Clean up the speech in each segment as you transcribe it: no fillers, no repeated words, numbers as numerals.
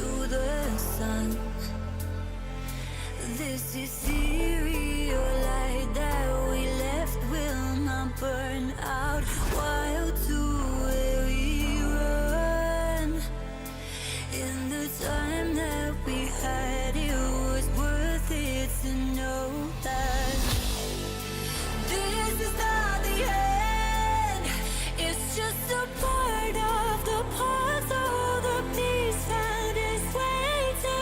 to the sun. This ethereal light that we left will not burn out. While to where we run, in the time that we had, it was worth it to know that this is not the end. It's just a part of the puzzle. The piece found its way to.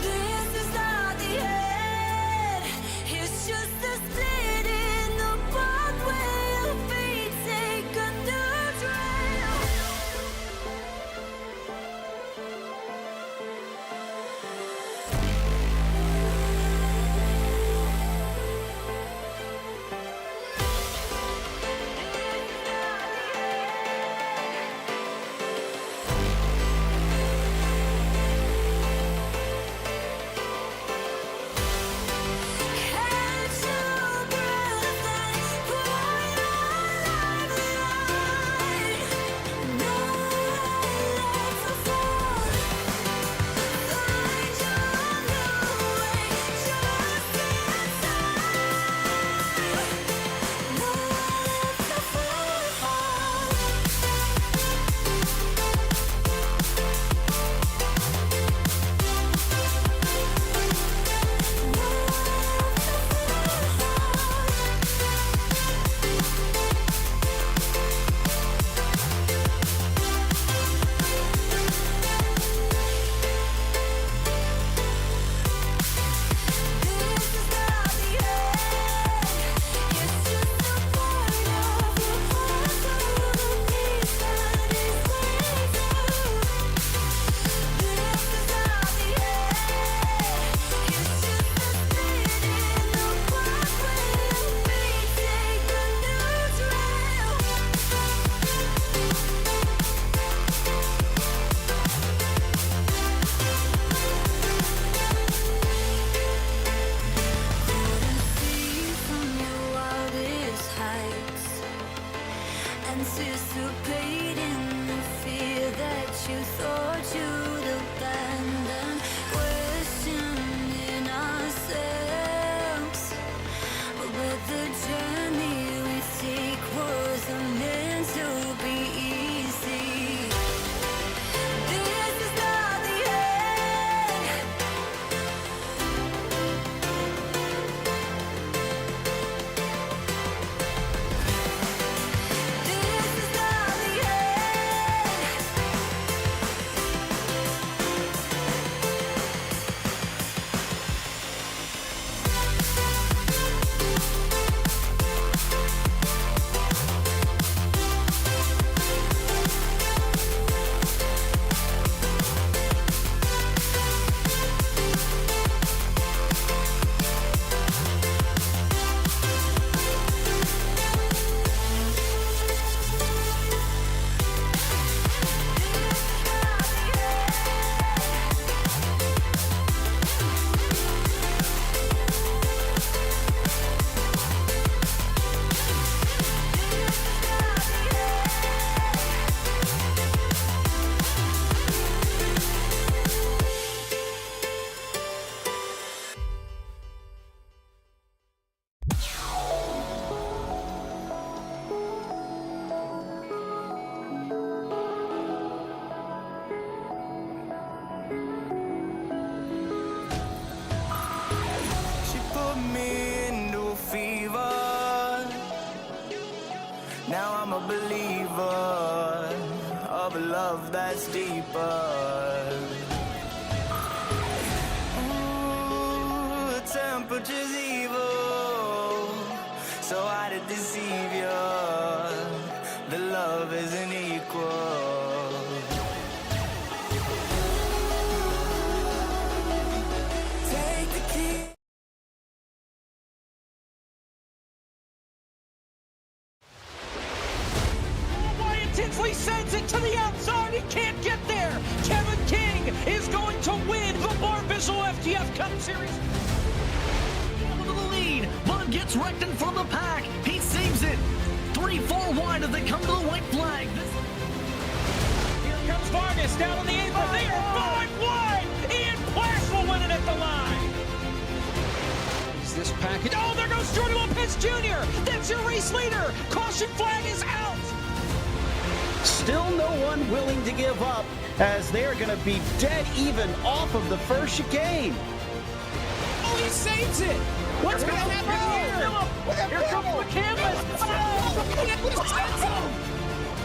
This is not the end. It's just a split in the pathway of fate. Take a new trail. Catch your breath and pour your life light. No left to fall. Find your new way just inside. No left to fall. This is not the end. It's just a part of the puzzle. The piece found its way to. This is not the end. It's just a split in the pathway of fate. Take a new trail. Couldn't see from your wildest heights, anticipating the fear that you thought you'd abandon, questioning ourselves. But the journey we take wasn't meant to be easy. This is not the end. This is not the end. She put me into a fever. Now I'm a believer of a love that's deeper. Ooh, the temperature's evil, so I to deceive you. The love isn't equal. Take the key. Wyatt Tinsley sends it to the outside. He can't get there. Kevin King is going to win the Barbizzo FTF Cup Series. Into the lead. Bud gets wrecked in front of the pack. He saves it. 3-4 wide as they come to the white flag. Here comes Vargas. August out on the apron. They are 5 wide. Ian Plash will win it at the line. Is this package? Oh, there goes Jordan Lopez Jr. That's your race leader. Caution flag is out. Still no one willing to give up as they're going to be dead even off of the first chicane. Oh, he saves it. What's going to happen here? Here comes the canvas.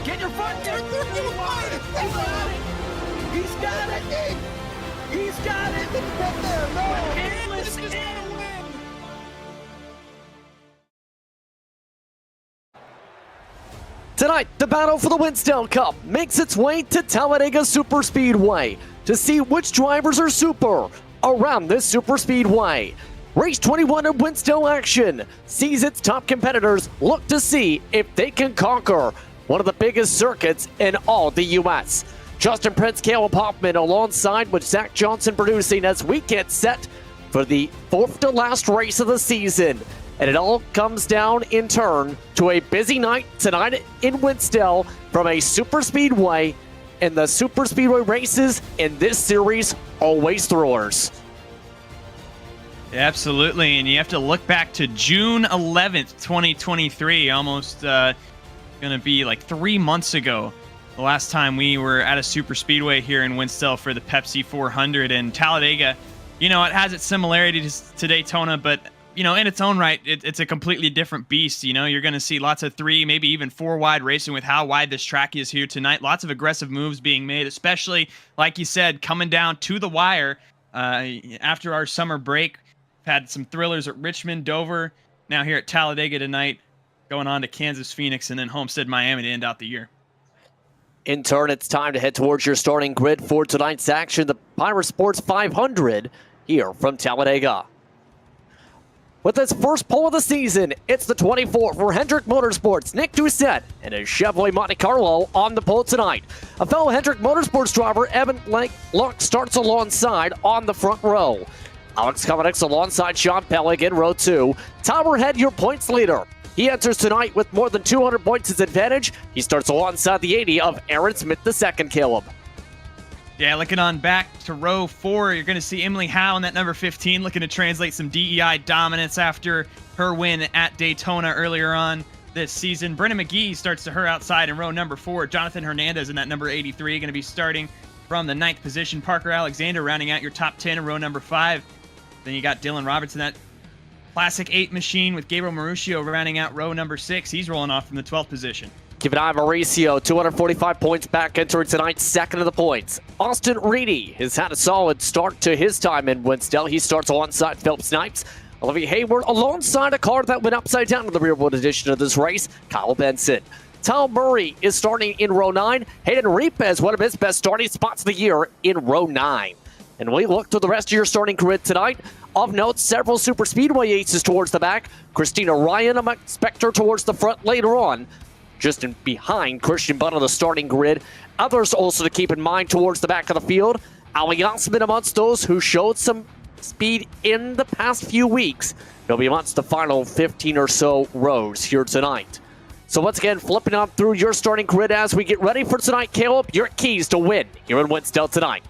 Get your foot there. He's got it. He's got it. Get there. No. Canvas is in. Tonight, the battle for the WINSTEL Cup makes its way to Talladega Superspeedway to see which drivers are super around this superspeedway. Race 21 of WINSTEL action sees its top competitors look to see if they can conquer one of the biggest circuits in all the U.S. Justin Prince, Caleb Hoffman alongside with Zach Johnson producing as we get set for the fourth to last race of the season. And it all comes down in turn to a busy night tonight in WINSTEL from a superspeedway, and the superspeedway races in this series always thrillers. Absolutely, and you have to look back to June 11th, 2023, almost going to be like 3 months ago, the last time we were at a superspeedway here in WINSTEL for the Pepsi 400. And Talladega, you know, it has its similarities to Daytona, but you know, in its own right, it's a completely different beast. You know, you're going to see lots of 3, maybe even 4 wide racing with how wide this track is here tonight. Lots of aggressive moves being made, especially, like you said, coming down to the wire after our summer break. We've had some thrillers at Richmond, Dover, now here at Talladega tonight, going on to Kansas, Phoenix, and then Homestead, Miami to end out the year. In turn, it's time to head towards your starting grid for tonight's action, the Pirate Sports 500 here from Talladega. With his first pole of the season, it's the 24 for Hendrick Motorsports, Nick Doucette, and his Chevrolet Monte Carlo on the pole tonight. A fellow Hendrick Motorsports driver, Evan Luck, starts alongside on the front row. Alex Kovacs alongside Sean Pellig in row 2. Tyler Head, your points leader. He enters tonight with more than 200 points as advantage. He starts alongside the 80 of Aaron Smith II, Caleb. Yeah, looking on back to row 4, you're going to see Emily Howe in that number 15 looking to translate some DEI dominance after her win at Daytona earlier on this season. Brennan McGee starts to her outside in row number 4. Jonathan Hernandez in that number 83 going to be starting from the 9th position. Parker Alexander rounding out your top 10 in row number 5. Then you got Dylan Roberts in that Classic 8 machine with Gabriel Maruccio rounding out row number 6. He's rolling off from the 12th position. Keep an eye on Mauricio, 245 points back, entering tonight's second of the points. Austin Reedy has had a solid start to his time in WINSTEL. He starts alongside Philip Snipes. Olivia Hayward alongside a car that went upside down in the rearward edition of this race, Kyle Benson. Tom Murray is starting in row 9. Hayden Ripez, one of his best starting spots of the year, in row 9. And we look to the rest of your starting grid tonight. Of note, several super speedway aces towards the back. Christina Ryan, I expect her towards the front later on. Just in behind Christian Butt on the starting grid. Others also to keep in mind towards the back of the field. Ali Osman amongst those who showed some speed in the past few weeks. He'll be amongst the final 15 or so rows here tonight. So once again, flipping on through your starting grid as we get ready for tonight. Caleb, your keys to win here in WINSTEL tonight.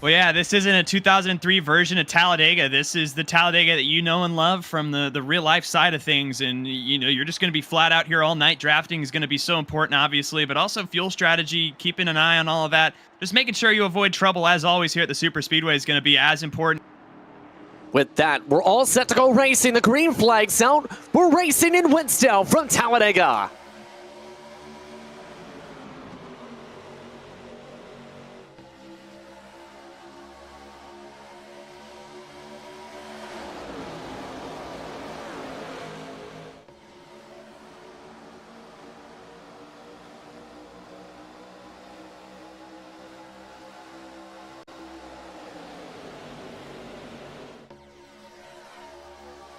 Well, yeah, this isn't a 2003 version of Talladega. This is the Talladega that you know and love from the real-life side of things. And, you know, you're just going to be flat out here all night. Drafting is going to be so important, obviously, but also fuel strategy, keeping an eye on all of that. Just making sure you avoid trouble, as always, here at the Super Speedway is going to be as important. With that, we're all set to go racing. The green flag's out. We're racing in WINSTEL from Talladega.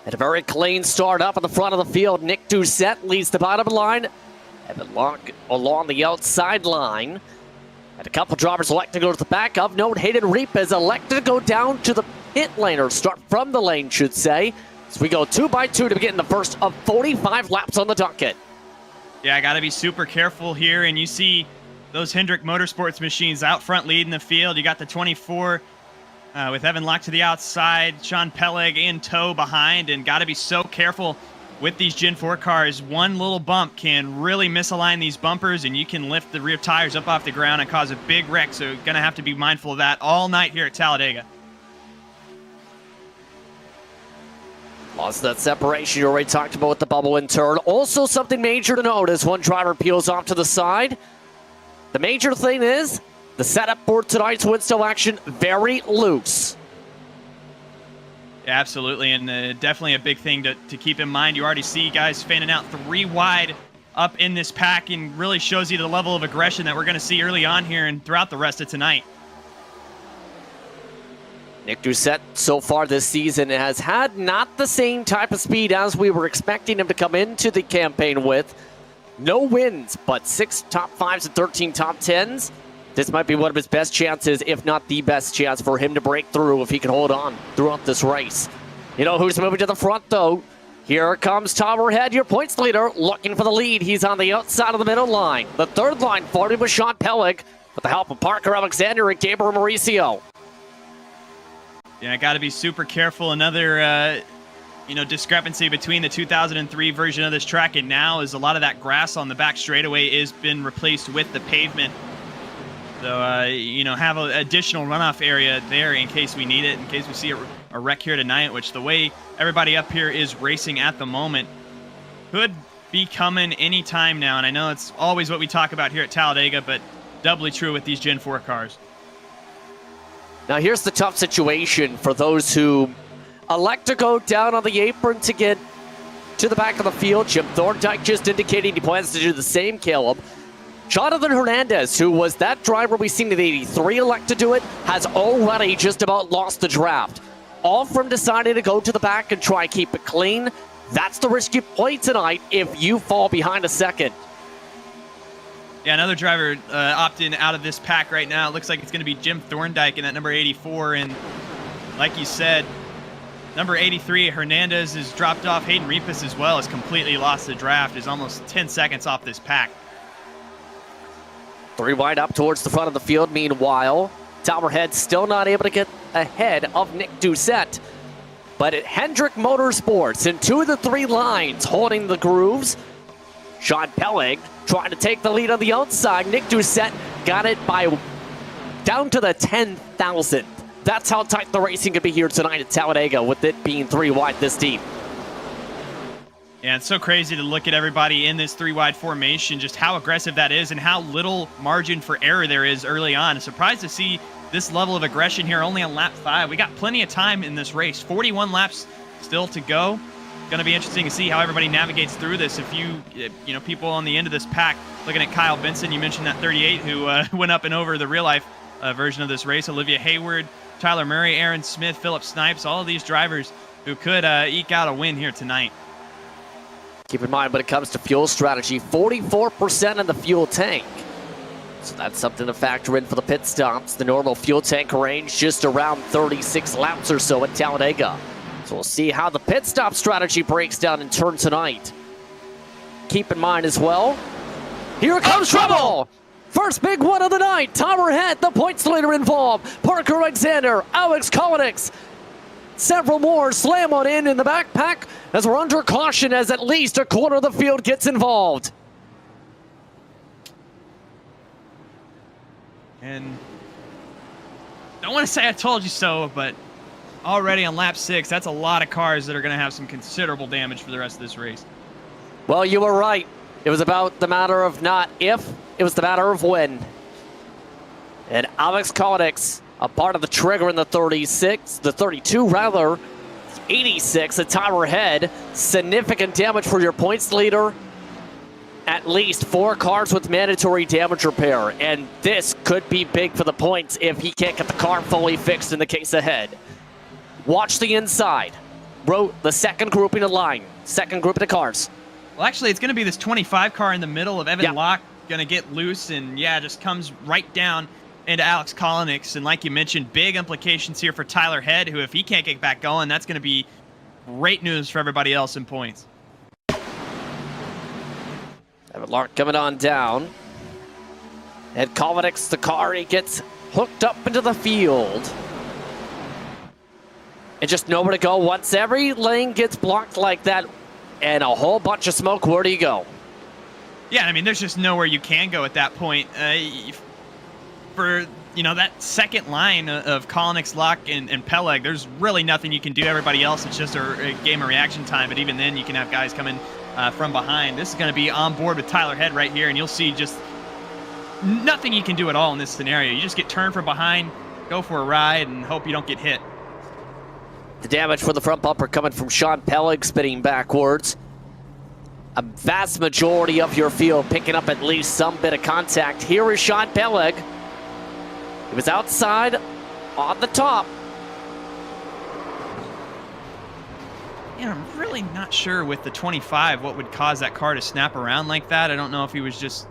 And a very clean start up at the front of the field. Nick Doucette leads the bottom line. Evan Locke along the outside line. And a couple drivers elect to go to the back. Of note, Hayden Reap is elected to go down to the pit lane, or start from the lane, should say. So we go 2 by 2 to begin the first of 45 laps on the docket. Yeah, I got to be super careful here. And you see those Hendrick Motorsports machines out front leading the field. You got the 24 with Evan Locke to the outside, Sean Peleg in tow behind, and got to be so careful with these Gen 4 cars. One little bump can really misalign these bumpers, and you can lift the rear tires up off the ground and cause a big wreck, so going to have to be mindful of that all night here at Talladega. Lost that separation you already talked about with the bubble in turn. Also something major to note as one driver peels off to the side. The major thing is the setup for tonight's WINSTEL action, very loose. Yeah, absolutely, and definitely a big thing to keep in mind. You already see guys fanning out 3 wide up in this pack, and really shows you the level of aggression that we're going to see early on here and throughout the rest of tonight. Nick Doucette so far this season has had not the same type of speed as we were expecting him to come into the campaign with. No wins, but 6 top 5s and 13 top 10s. This might be one of his best chances, if not the best chance for him to break through if he can hold on throughout this race. You know who's moving to the front, though? Here comes Tom Overhead, your points leader, looking for the lead. He's on the outside of the middle line. The third line for him was Sean Peleg, with the help of Parker Alexander and Gabriel Mauricio. Yeah, got to be super careful. Another, discrepancy between the 2003 version of this track and now is a lot of that grass on the back straightaway is been replaced with the pavement. So, have an additional runoff area there in case we need it, in case we see a wreck here tonight, which the way everybody up here is racing at the moment could be coming any time now. And I know it's always what we talk about here at Talladega, but doubly true with these Gen 4 cars. Now here's the tough situation for those who elect to go down on the apron to get to the back of the field. Jim Thorndike just indicating he plans to do the same, Caleb. Jonathan Hernandez, who was that driver we seen in the 83 elect to do it, has already just about lost the draft. All from deciding to go to the back and try and keep it clean. That's the risk you play tonight if you fall behind a second. Yeah, another driver opting out of this pack right now. It looks like it's going to be Jim Thorndike in that number 84. And like you said, number 83, Hernandez, is dropped off. Hayden Repas as well has completely lost the draft, is almost 10 seconds off this pack. 3 wide up towards the front of the field. Meanwhile, Towerhead still not able to get ahead of Nick Doucette. But at Hendrick Motorsports, in 2 of the 3 lines holding the grooves, Sean Peleg trying to take the lead on the outside. Nick Doucette got it by down to the 10,000th. That's how tight the racing could be here tonight at Talladega, with it being 3 wide this deep. Yeah, it's so crazy to look at everybody in this 3-wide formation, just how aggressive that is and how little margin for error there is early on. I'm surprised to see this level of aggression here only on lap 5. We got plenty of time in this race. 41 laps still to go. Going to be interesting to see how everybody navigates through this. If you people on the end of this pack, looking at Kyle Benson, you mentioned that 38 who went up and over the real-life version of this race. Olivia Hayward, Tyler Murray, Aaron Smith, Philip Snipes, all of these drivers who could eke out a win here tonight. Keep in mind when it comes to fuel strategy, 44% in the fuel tank. So that's something to factor in for the pit stops. The normal fuel tank range just around 36 laps or so at Talladega. So we'll see how the pit stop strategy breaks down in turn tonight. Keep in mind as well, here comes trouble! First big one of the night. Towerhead, the points leader involved. Parker Alexander, Alex Kolinix. Several more slam on in the backpack as we're under caution as at least a quarter of the field gets involved. And don't want to say I told you so, but already on lap 6, that's a lot of cars that are going to have some considerable damage for the rest of this race. Well, you were right. It was about the matter of not if, it was the matter of when. And Alex Kolinix, a part of the trigger in the 32 rather, 86 at Towerhead. Significant damage for your points leader. At least 4 cars with mandatory damage repair. And this could be big for the points if he can't get the car fully fixed in the case ahead. Watch the inside. Wrote the second grouping of line. Second grouping of cars. Well, actually, it's going to be this 25 car in the middle of Evan Locke going to get loose and, just comes right down into Alex Kolinix. And like you mentioned, big implications here for Tyler Head, who if he can't get back going, that's going to be great news for everybody else in points. Evan Locke coming on down. And Kalmanik's the car, he gets hooked up into the field. And just nowhere to go. Once every lane gets blocked like that and a whole bunch of smoke, where do you go? Yeah, I mean, there's just nowhere you can go at that point. For, that second line of Kalmanik's, Luck, and Peleg, there's really nothing you can do. Everybody else, it's just a game of reaction time. But even then, you can have guys coming from behind. This is going to be on board with Tyler Head right here, and you'll see just nothing you can do at all in this scenario. You just get turned from behind, go for a ride, and hope you don't get hit. The damage for the front bumper coming from Sean Peleg spinning backwards. A vast majority of your field picking up at least some bit of contact. Here is Sean Peleg. He was outside on the top. Yeah, I'm really not sure with the 25 what would cause that car to snap around like that. I don't know if he was just,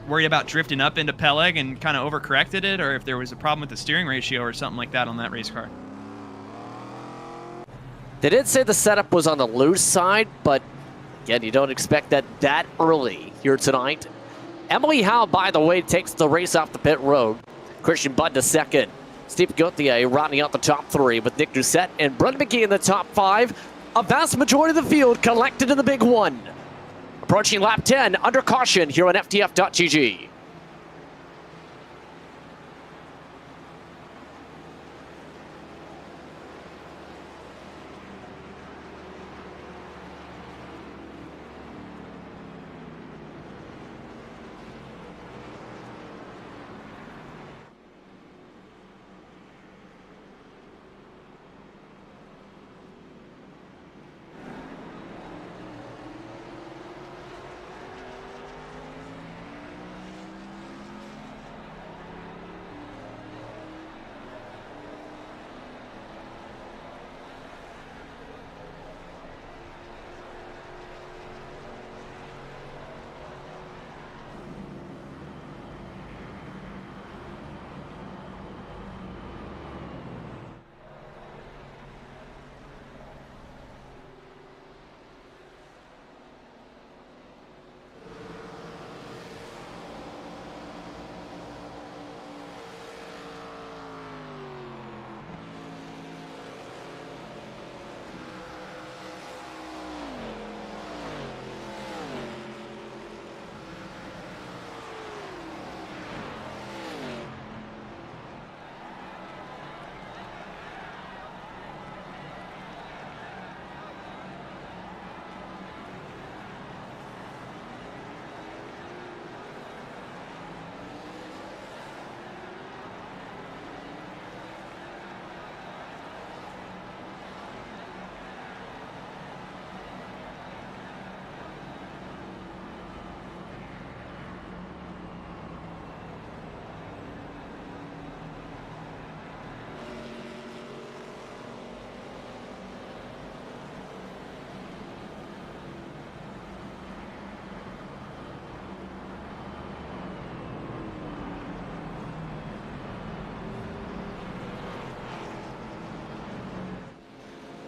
worried about drifting up into Peleg and kind of overcorrected it, or if there was a problem with the steering ratio or something like that on that race car. They did say the setup was on the loose side, but again, you don't expect that early here tonight. Emily Howe, by the way, takes the race off the pit road. Christian Budd to second. Steve Gauthier rounding out the top three with Nick Doucette and Brendan McGee in the top five. A vast majority of the field collected in the big one. Approaching lap 10 under caution here on FTF.GG.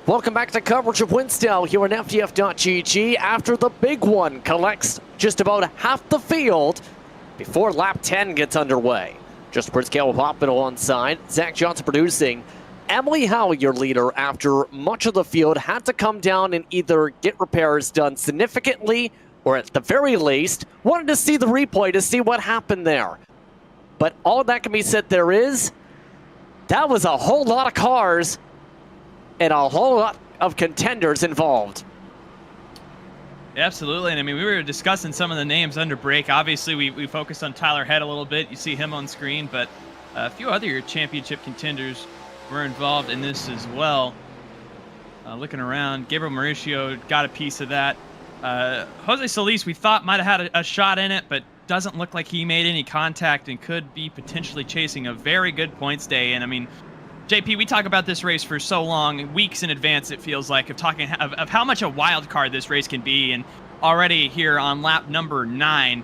Welcome back to coverage of WINSTEL here on FTF.GG after the big one collects just about half the field before lap 10 gets underway. Just Prince Caleb Hoffman alongside, Zach Johnson producing. Emily Howe, your leader, after much of the field had to come down and either get repairs done significantly or at the very least wanted to see the replay to see what happened there. But all that can be said there is, that was a whole lot of cars and a whole lot of contenders involved. Absolutely, and I mean, we were discussing some of the names under break. Obviously, we focused on Tyler Head a little bit. You see him on screen, but a few other championship contenders were involved in this as well. Looking around, Gabriel Mauricio got a piece of that. Jose Solis, we thought might have had a shot in it, but doesn't look like he made any contact and could be potentially chasing a very good points day. And I mean, JP, we talk about this race for so long, weeks in advance it feels like, of how much a wild card this race can be. And already here on lap number 9,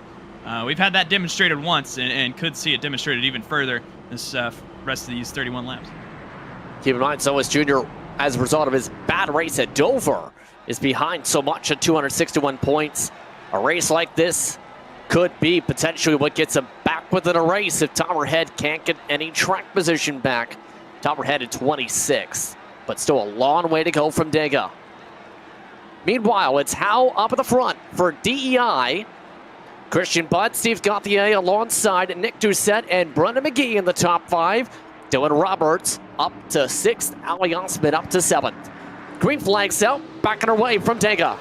we've had that demonstrated once and could see it demonstrated even further this rest of these 31 laps. Keep in mind, Solis Jr., as a result of his bad race at Dover, is behind so much at 261 points. A race like this could be potentially what gets him back back within a race if Towerhead can't get any track position back. Towerhead at 26, but still a long way to go from Dega. Meanwhile, it's Howe up at the front for DEI. Christian Budd, Steve Gauthier alongside Nick Doucette and Brendan McGee in the top 5. Dylan Roberts up to 6th, Ali Osman up to 7th. Green flags out, backing away from Dega.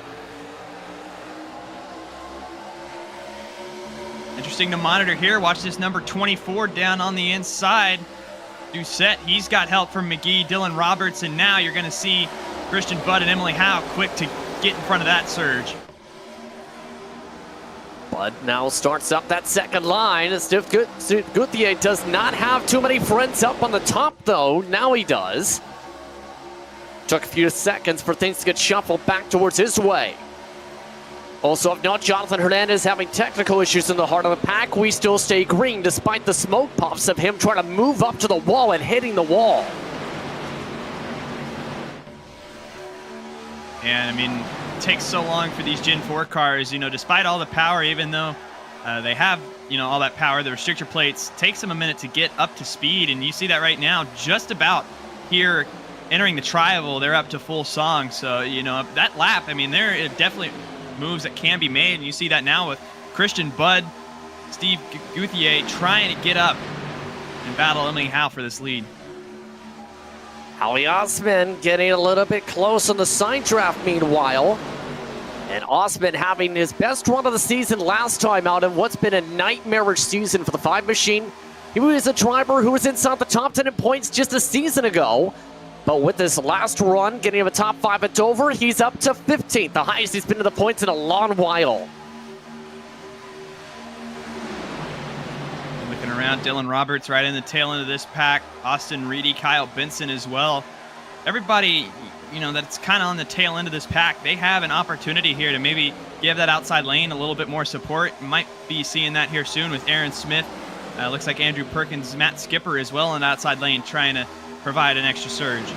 Interesting to monitor here. Watch this number 24 down on the inside. Doucette, he's got help from McGee, Dylan Roberts, and now you're going to see Christian Budd and Emily Howe quick to get in front of that surge. Budd now starts up that second line. Steve Gauthier does not have too many friends up on the top, though. Now he does. Took a few seconds for things to get shuffled back towards his way. Also, if not, Jonathan Hernandez having technical issues in the heart of the pack. We still stay green despite the smoke puffs of him trying to move up to the wall and hitting the wall. And I mean, it takes so long for these Gen 4 cars, you know, despite all the power, even though they have, you know, all that power, the restrictor plates, takes them a minute to get up to speed. And you see that right now, just about here entering the tri-oval, they're up to full song. So, you know, that lap, I mean, there are definitely moves that can be made. And you see that now with Christian Budd, Steve Gauthier trying to get up and battle Emily Howe for this lead. Ali Osman getting a little bit close on the side draft meanwhile. And Osman having his best run of the season last time out in what's been a nightmarish season for the 5 machine. He was a driver who was inside the top 10 in points just a season ago. But with this last run, getting him a top 5 at Dover, he's up to 15th, the highest he's been to the points in a long while. Looking around, Dylan Roberts right in the tail end of this pack. Austin Reedy, Kyle Benson as well. Everybody, you know, that's kind of on the tail end of this pack. They have an opportunity here to maybe give that outside lane a little bit more support. Might be seeing that here soon with Aaron Smith. Looks like Andrew Perkins, Matt Skipper as well in the outside lane trying to provide an extra surge.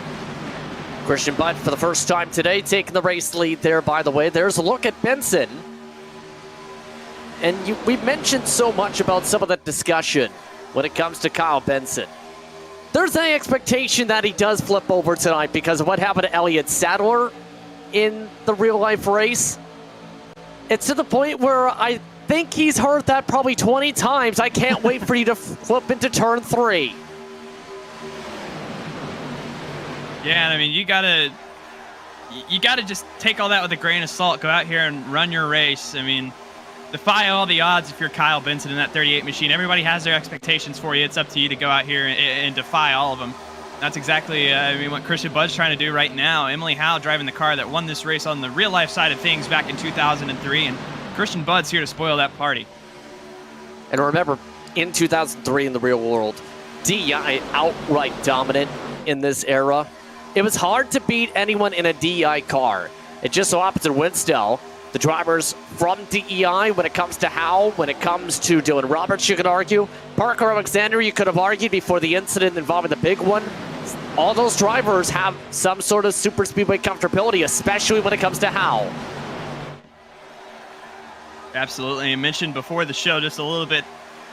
Christian Budd for the first time today taking the race lead there, by the way. There's a look at Benson. And we mentioned so much about some of that discussion when it comes to Kyle Benson. There's an expectation that he does flip over tonight because of what happened to Elliott Sadler in the real-life race. It's to the point where I think he's heard that probably 20 times. I can't wait for you to flip into turn 3. Yeah, I mean, you gotta just take all that with a grain of salt. Go out here and run your race. I mean, defy all the odds if you're Kyle Benson in that 38 machine. Everybody has their expectations for you. It's up to you to go out here and defy all of them. That's exactly what Christian Budd's trying to do right now. Emily Howe driving the car that won this race on the real-life side of things back in 2003, and Christian Budd's here to spoil that party. And remember, in 2003 in the real world, DEI outright dominant in this era. It was hard to beat anyone in a DEI car. It just so happens in WINSTEL, the drivers from DEI, when it comes to Howe, when it comes to Dylan Roberts, you could argue. Parker Alexander, you could have argued before the incident involving the big one. All those drivers have some sort of super speedway comfortability, especially when it comes to Howe. Absolutely. I mentioned before the show just a little bit,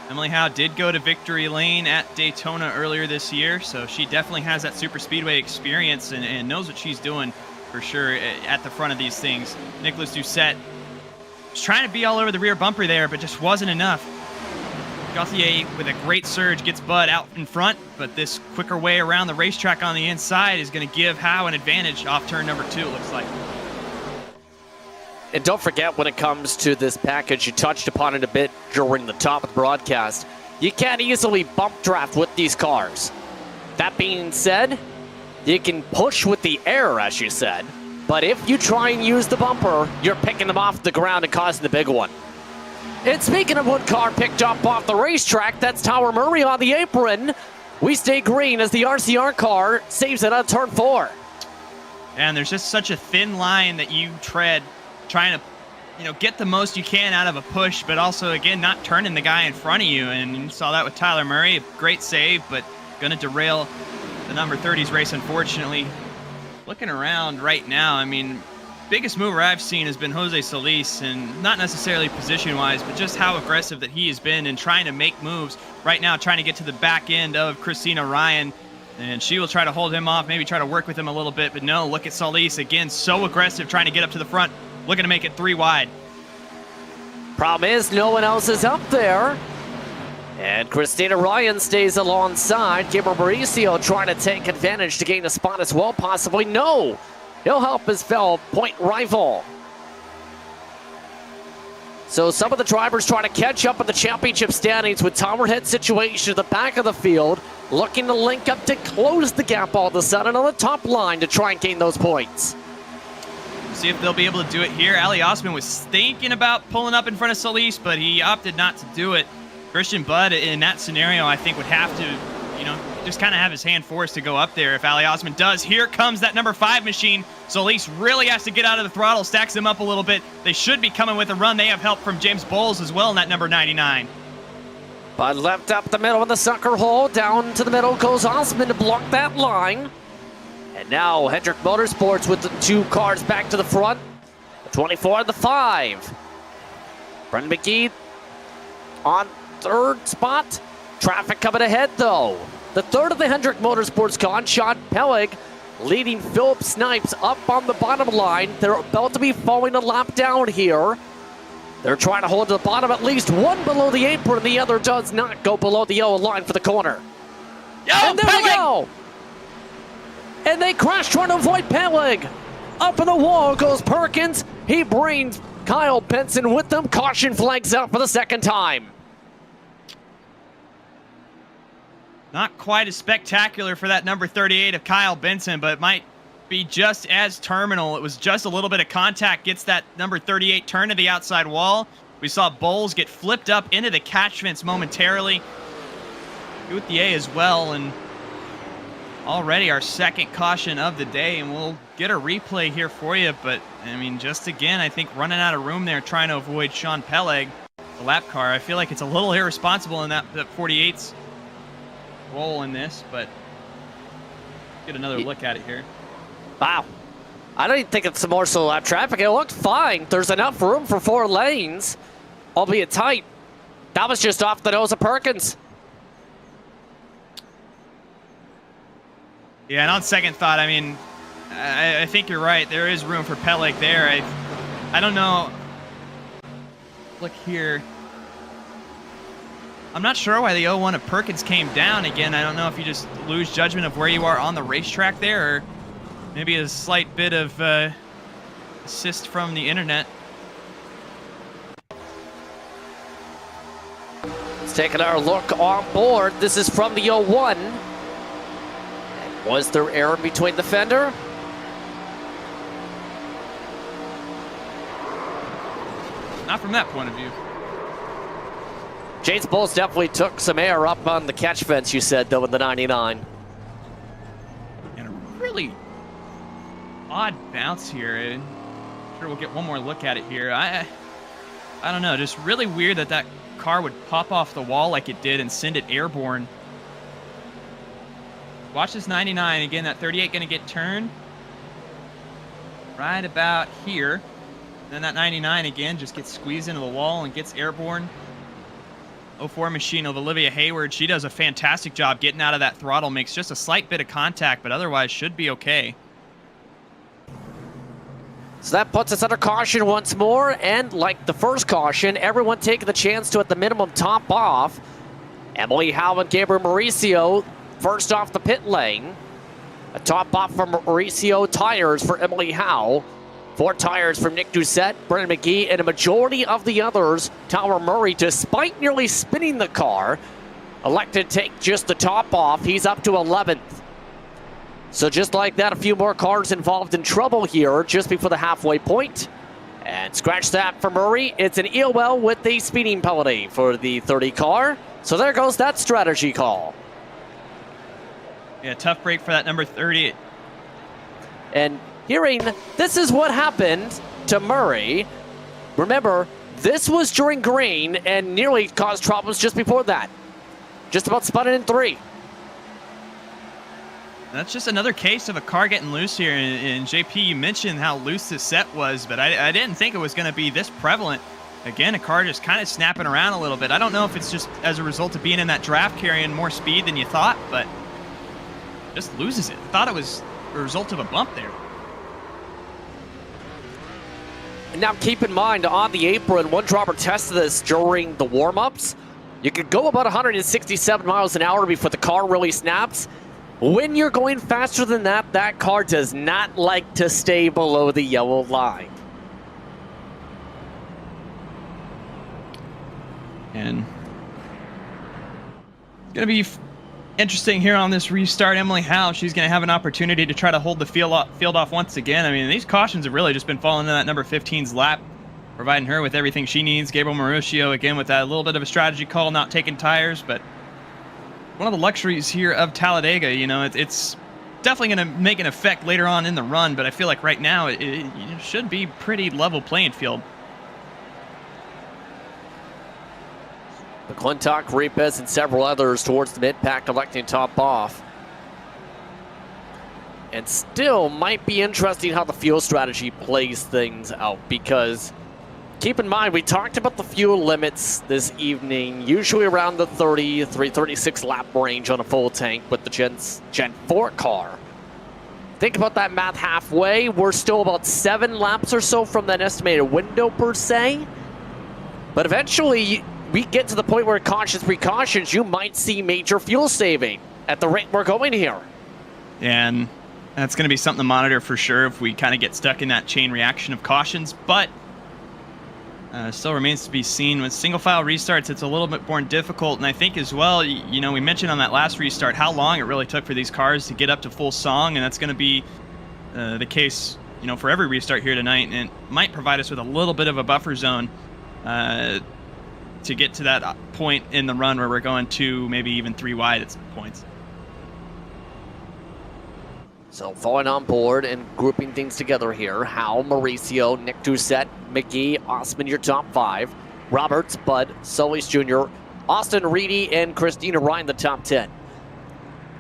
Emily Howe did go to victory lane at Daytona earlier this year, so she definitely has that super speedway experience and knows what she's doing for sure at the front of these things. Nicholas Doucette was trying to be all over the rear bumper there, but just wasn't enough. Gauthier with a great surge gets Budd out in front, but this quicker way around the racetrack on the inside is going to give Howe an advantage off turn number 2, it looks like. And don't forget, when it comes to this package, you touched upon it a bit during the top of the broadcast, you can't easily bump draft with these cars. That being said, you can push with the air, as you said, but if you try and use the bumper, you're picking them off the ground and causing the big one. And speaking of one car picked up off the racetrack, that's Tower Murray on the apron. We stay green as the RCR car saves it on turn 4. And there's just such a thin line that you tread trying to, get the most you can out of a push, but also, again, not turning the guy in front of you. And you saw that with Tyler Murray. Great save, but going to derail the number 30's race, unfortunately. Looking around right now, I mean, biggest mover I've seen has been Jose Solis, and not necessarily position-wise, but just how aggressive that he has been in trying to make moves. Right now, trying to get to the back end of Christina Ryan, and she will try to hold him off, maybe try to work with him a little bit, but no, look at Solis again, so aggressive, trying to get up to the front, looking to make it 3 wide. Problem is, no one else is up there. And Christina Ryan stays alongside. Gabriel Mauricio trying to take advantage to gain a spot as well, possibly. No! He'll help his fellow point rival. So some of the drivers trying to catch up in the championship standings with tower head situation at the back of the field, looking to link up to close the gap all of a sudden on the top line to try and gain those points. See if they'll be able to do it here. Ali Osman was thinking about pulling up in front of Solis, but he opted not to do it. Christian Budd in that scenario, I think, would have to, just kind of have his hand forced to go up there if Ali Osman does. Here comes that number 5 machine. Solis really has to get out of the throttle, stacks them up a little bit. They should be coming with a run. They have help from James Bowles as well in that number 99. Budd left up the middle of the sucker hole. Down to the middle goes Osman to block that line. And now Hendrick Motorsports with the 2 cars back to the front. The 24 and the 5. Brendan McGee on 3rd spot. Traffic coming ahead though. The 3rd of the Hendrick Motorsports car, Sean Pellig, leading Philip Snipes up on the bottom line. They're about to be falling a lap down here. They're trying to hold to the bottom, at least one below the apron. The other does not go below the yellow line for the corner. And there we go. And they crash trying to avoid Pellig. Up in the wall goes Perkins. He brings Kyle Benson with them. Caution flags out for the 2nd time. Not quite as spectacular for that number 38 of Kyle Benson, but it might be just as terminal. It was just a little bit of contact, gets that number 38 turn to the outside wall. We saw Bowles get flipped up into the catch fence momentarily. With the A as well, and already our 2nd caution of the day, and we'll get a replay here for you, but I mean, just again, I think running out of room there trying to avoid Sean Pellig, the lap car. I feel like it's a little irresponsible in that 48's role in this, but get another look at it here. Wow. I don't even think it's more so lap traffic. It looked fine. There's enough room for 4 lanes, albeit tight. That was just off the nose of Perkins. Yeah, and on second thought, I mean, I think you're right. There is room for Pellig there. I don't know. Look here. I'm not sure why the 0-1 of Perkins came down again. I don't know if you just lose judgment of where you are on the racetrack there, or maybe a slight bit of assist from the internet. Let's take another look on board. This is from the 0-1. Was there error between the fender? Not from that point of view. James Bowles definitely took some air up on the catch fence, you said, though, in the 99. And a really odd bounce here. I'm sure we'll get one more look at it here. I don't know, just really weird that car would pop off the wall like it did and send it airborne. Watch this 99 again. That 38 going to get turned right about here. Then that 99 again just gets squeezed into the wall and gets airborne. 04 machine of Olivia Hayward. She does a fantastic job getting out of that throttle. Makes just a slight bit of contact, but otherwise should be okay. So that puts us under caution once more. And like the first caution, everyone taking the chance to, at the minimum, top off. Emily Howe and Gabriel Mauricio first off the pit lane. A top off from Mauricio, tires for Emily Howe. 4 tires from Nick Doucette, Brendan McGee, and a majority of the others. Tyler Murray, despite nearly spinning the car, elected to take just the top off. He's up to 11th. So just like that, a few more cars involved in trouble here just before the halfway point. And scratch that for Murray. It's an EOL with a speeding penalty for the 30 car. So there goes that strategy call. Yeah, tough break for that number 30. And hearing this is what happened to Murray. Remember, this was during green and nearly caused problems just before that. Just about spun it in 3. That's just another case of a car getting loose here. And JP, you mentioned how loose this set was, but I didn't think it was going to be this prevalent. Again, a car just kind of snapping around a little bit. I don't know if it's just as a result of being in that draft carrying more speed than you thought, but just loses it. Thought it was a result of a bump there. And now keep in mind, on the apron, one driver tested this during the warm-ups. You could go about 167 miles an hour before the car really snaps. When you're going faster than that, that car does not like to stay below the yellow line. And it's going to be interesting here on this restart. Emily Howe, she's going to have an opportunity to try to hold the field off once again. I mean, these cautions have really just been falling in that number 15's lap, providing her with everything she needs. Gabriel Maruccio, again, with that little bit of a strategy call, not taking tires, but one of the luxuries here of Talladega, you know, it's definitely going to make an effect later on in the run, but I feel like right now it should be pretty level playing field. McClintock, Repez, and several others towards the mid-pack electing top off. And still might be interesting how the fuel strategy plays things out, because keep in mind, we talked about the fuel limits this evening, usually around the 336 lap range on a full tank with the Gen 4 car. Think about that math halfway. We're still about 7 laps or so from that estimated window per se. But eventually, we get to the point where cautions, precautions, you might see major fuel saving at the rate we're going here. And that's going to be something to monitor for sure if we kind of get stuck in that chain reaction of cautions. But still remains to be seen. With single file restarts, it's a little bit more difficult. And I think as well, you know, we mentioned on that last restart how long it really took for these cars to get up to full song. And that's going to be the case, you know, for every restart here tonight. And it might provide us with a little bit of a buffer zone to get to that point in the run where we're going 2, maybe even 3 wide at some points. So falling on board and grouping things together here. Howe, Mauricio, Nick Doucette, McGee, Osman, your top 5. Roberts, Bud, Solis Jr., Austin Reedy, and Christina Ryan, the top 10.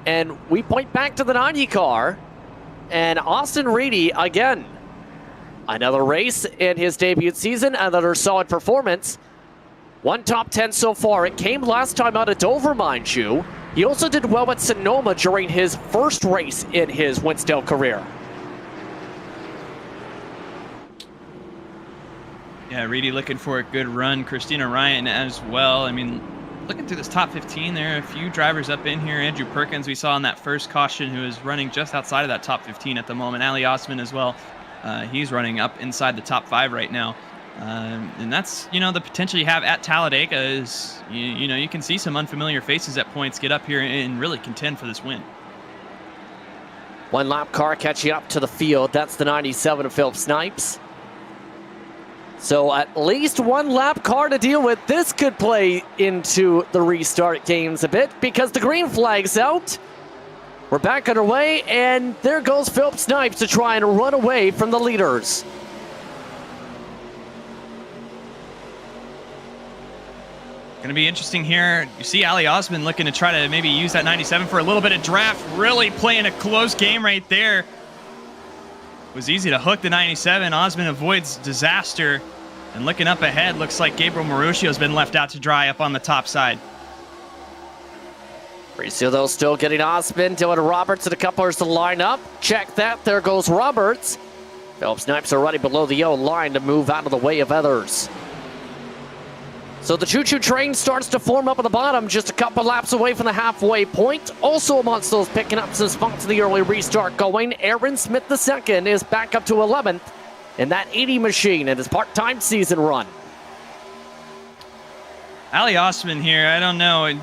And we point back to the 90 car, and Austin Reedy, again, another race in his debut season, another solid performance. 1 top 10 so far. It came last time out of Dover, mind you. He also did well at Sonoma during his first race in his WINSTEL career. Yeah, Reedy looking for a good run. Christina Ryan as well. I mean, looking through this top 15, there are a few drivers up in here. Andrew Perkins, we saw in that first caution, who is running just outside of that top 15 at the moment. Ali Osman as well. He's running up inside the top 5 right now. And that's, you know, the potential you have at Talladega is, you know, you can see some unfamiliar faces at points get up here and really contend for this win. 1 lap car catching up to the field. That's the 97 of Philip Snipes. So at least 1 lap car to deal with. This could play into the restart games a bit because the green flag's out. We're back underway, and there goes Philip Snipes to try and run away from the leaders. Going to be interesting here. You see Ali Osman looking to try to maybe use that 97 for a little bit of draft. Really playing a close game right there. It was easy to hook the 97. Osman avoids disaster. And looking up ahead, looks like Gabriel Maruccio has been left out to dry up on the top side. Mauricio, though, still getting Osman. Dylan Roberts and a couple others to line up. Check that. There goes Roberts. Philip Snipes already below the yellow line to move out of the way of others. So the choo-choo train starts to form up at the bottom, just a couple laps away from the halfway point. Also amongst those picking up some spots in the early restart going, Aaron Smith II is back up to 11th in that 80 machine in his part-time season run. Ali Osman here, I don't know,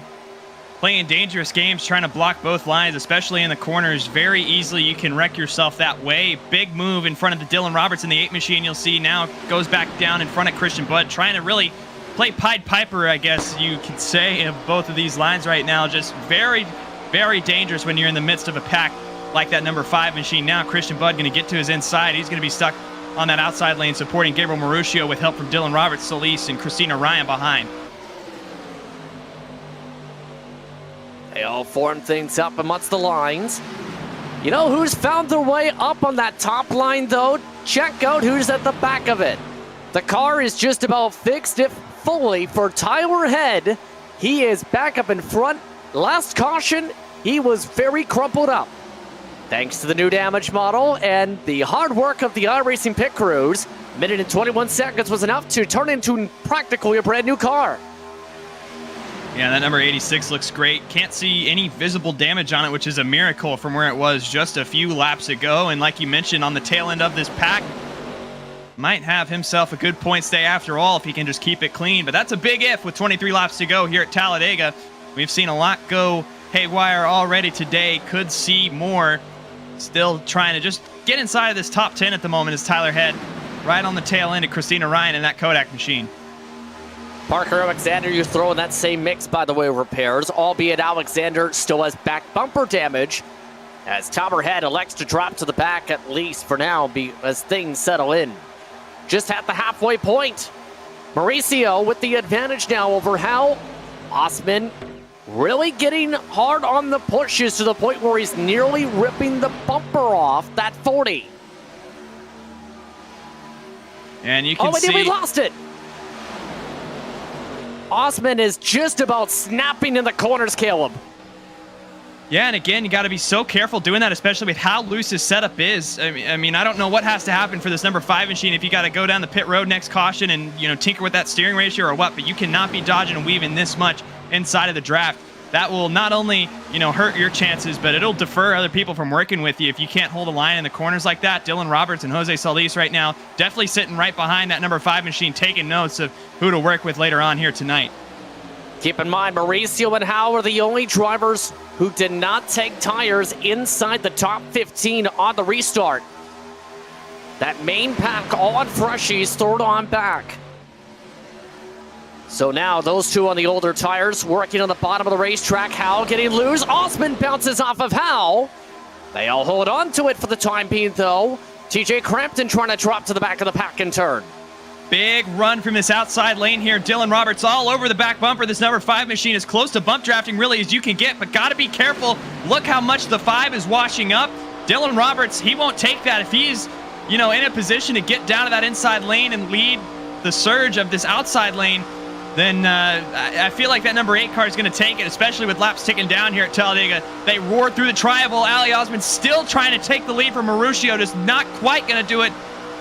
playing dangerous games, trying to block both lines, especially in the corners. Very easily you can wreck yourself that way. Big move in front of the Dylan Roberts in the 8 machine. You'll see now goes back down in front of Christian Budd, trying to really play Pied Piper, I guess you could say, of both of these lines right now. Just very, very dangerous when you're in the midst of a pack like that number 5 machine. Now Christian Budd going to get to his inside. He's going to be stuck on that outside lane supporting Gabriel Maruccio with help from Dylan Roberts, Solis, and Christina Ryan behind. They all form things up amongst the lines. You know who's found their way up on that top line, though? Check out who's at the back of it. The car is just about fixed, if fully, for Tyler Head. He is back up in front. Last caution, he was very crumpled up. Thanks to the new damage model and the hard work of the iRacing pit crews, a minute and 21 seconds was enough to turn into practically a brand new car. Yeah, that number 86 looks great. Can't see any visible damage on it, which is a miracle from where it was just a few laps ago. And like you mentioned, on the tail end of this pack, might have himself a good points day after all if he can just keep it clean. But that's a big if with 23 laps to go here at Talladega. We've seen a lot go haywire already today. Could see more. Still trying to just get inside of this top 10 at the moment is Tyler Head, right on the tail end of Christina Ryan in that Kodak machine. Parker Alexander, you throw in that same mix, by the way, of repairs, albeit Alexander still has back bumper damage, as Tyler Head elects to drop to the back, at least for now, as things settle in. Just at the halfway point, Mauricio with the advantage now over Hal. Osman really getting hard on the pushes to the point where he's nearly ripping the bumper off that 40. And you can see... we lost it. Osman is just about snapping in the corners, Caleb. Yeah, and again, you got to be so careful doing that, especially with how loose his setup is. I mean, I don't know what has to happen for this number 5 machine if you got to go down the pit road next caution and, you know, tinker with that steering ratio or what, but you cannot be dodging and weaving this much inside of the draft. That will not only, you know, hurt your chances, but it'll defer other people from working with you if you can't hold a line in the corners like that. Dylan Roberts and Jose Solis right now definitely sitting right behind that number 5 machine, taking notes of who to work with later on here tonight. Keep in mind, Mauricio and Hal are the only drivers who did not take tires inside the top 15 on the restart. That main pack all on freshies, third on back. So now those two on the older tires working on the bottom of the racetrack. Hal getting loose. Osman bounces off of Hal. They all hold on to it for the time being, though. TJ Crampton trying to drop to the back of the pack and turn. Big run from this outside lane here. Dylan Roberts all over the back bumper. This number 5 machine is close to bump drafting really as you can get, but got to be careful. Look how much the 5 is washing up. Dylan Roberts, he won't take that. If he's, you know, in a position to get down to that inside lane and lead the surge of this outside lane, then I feel like that number 8 car is going to take it, especially with laps ticking down here at Talladega. They roared through the tri-oval. Ali Osman still trying to take the lead from Mauricio, just not quite going to do it.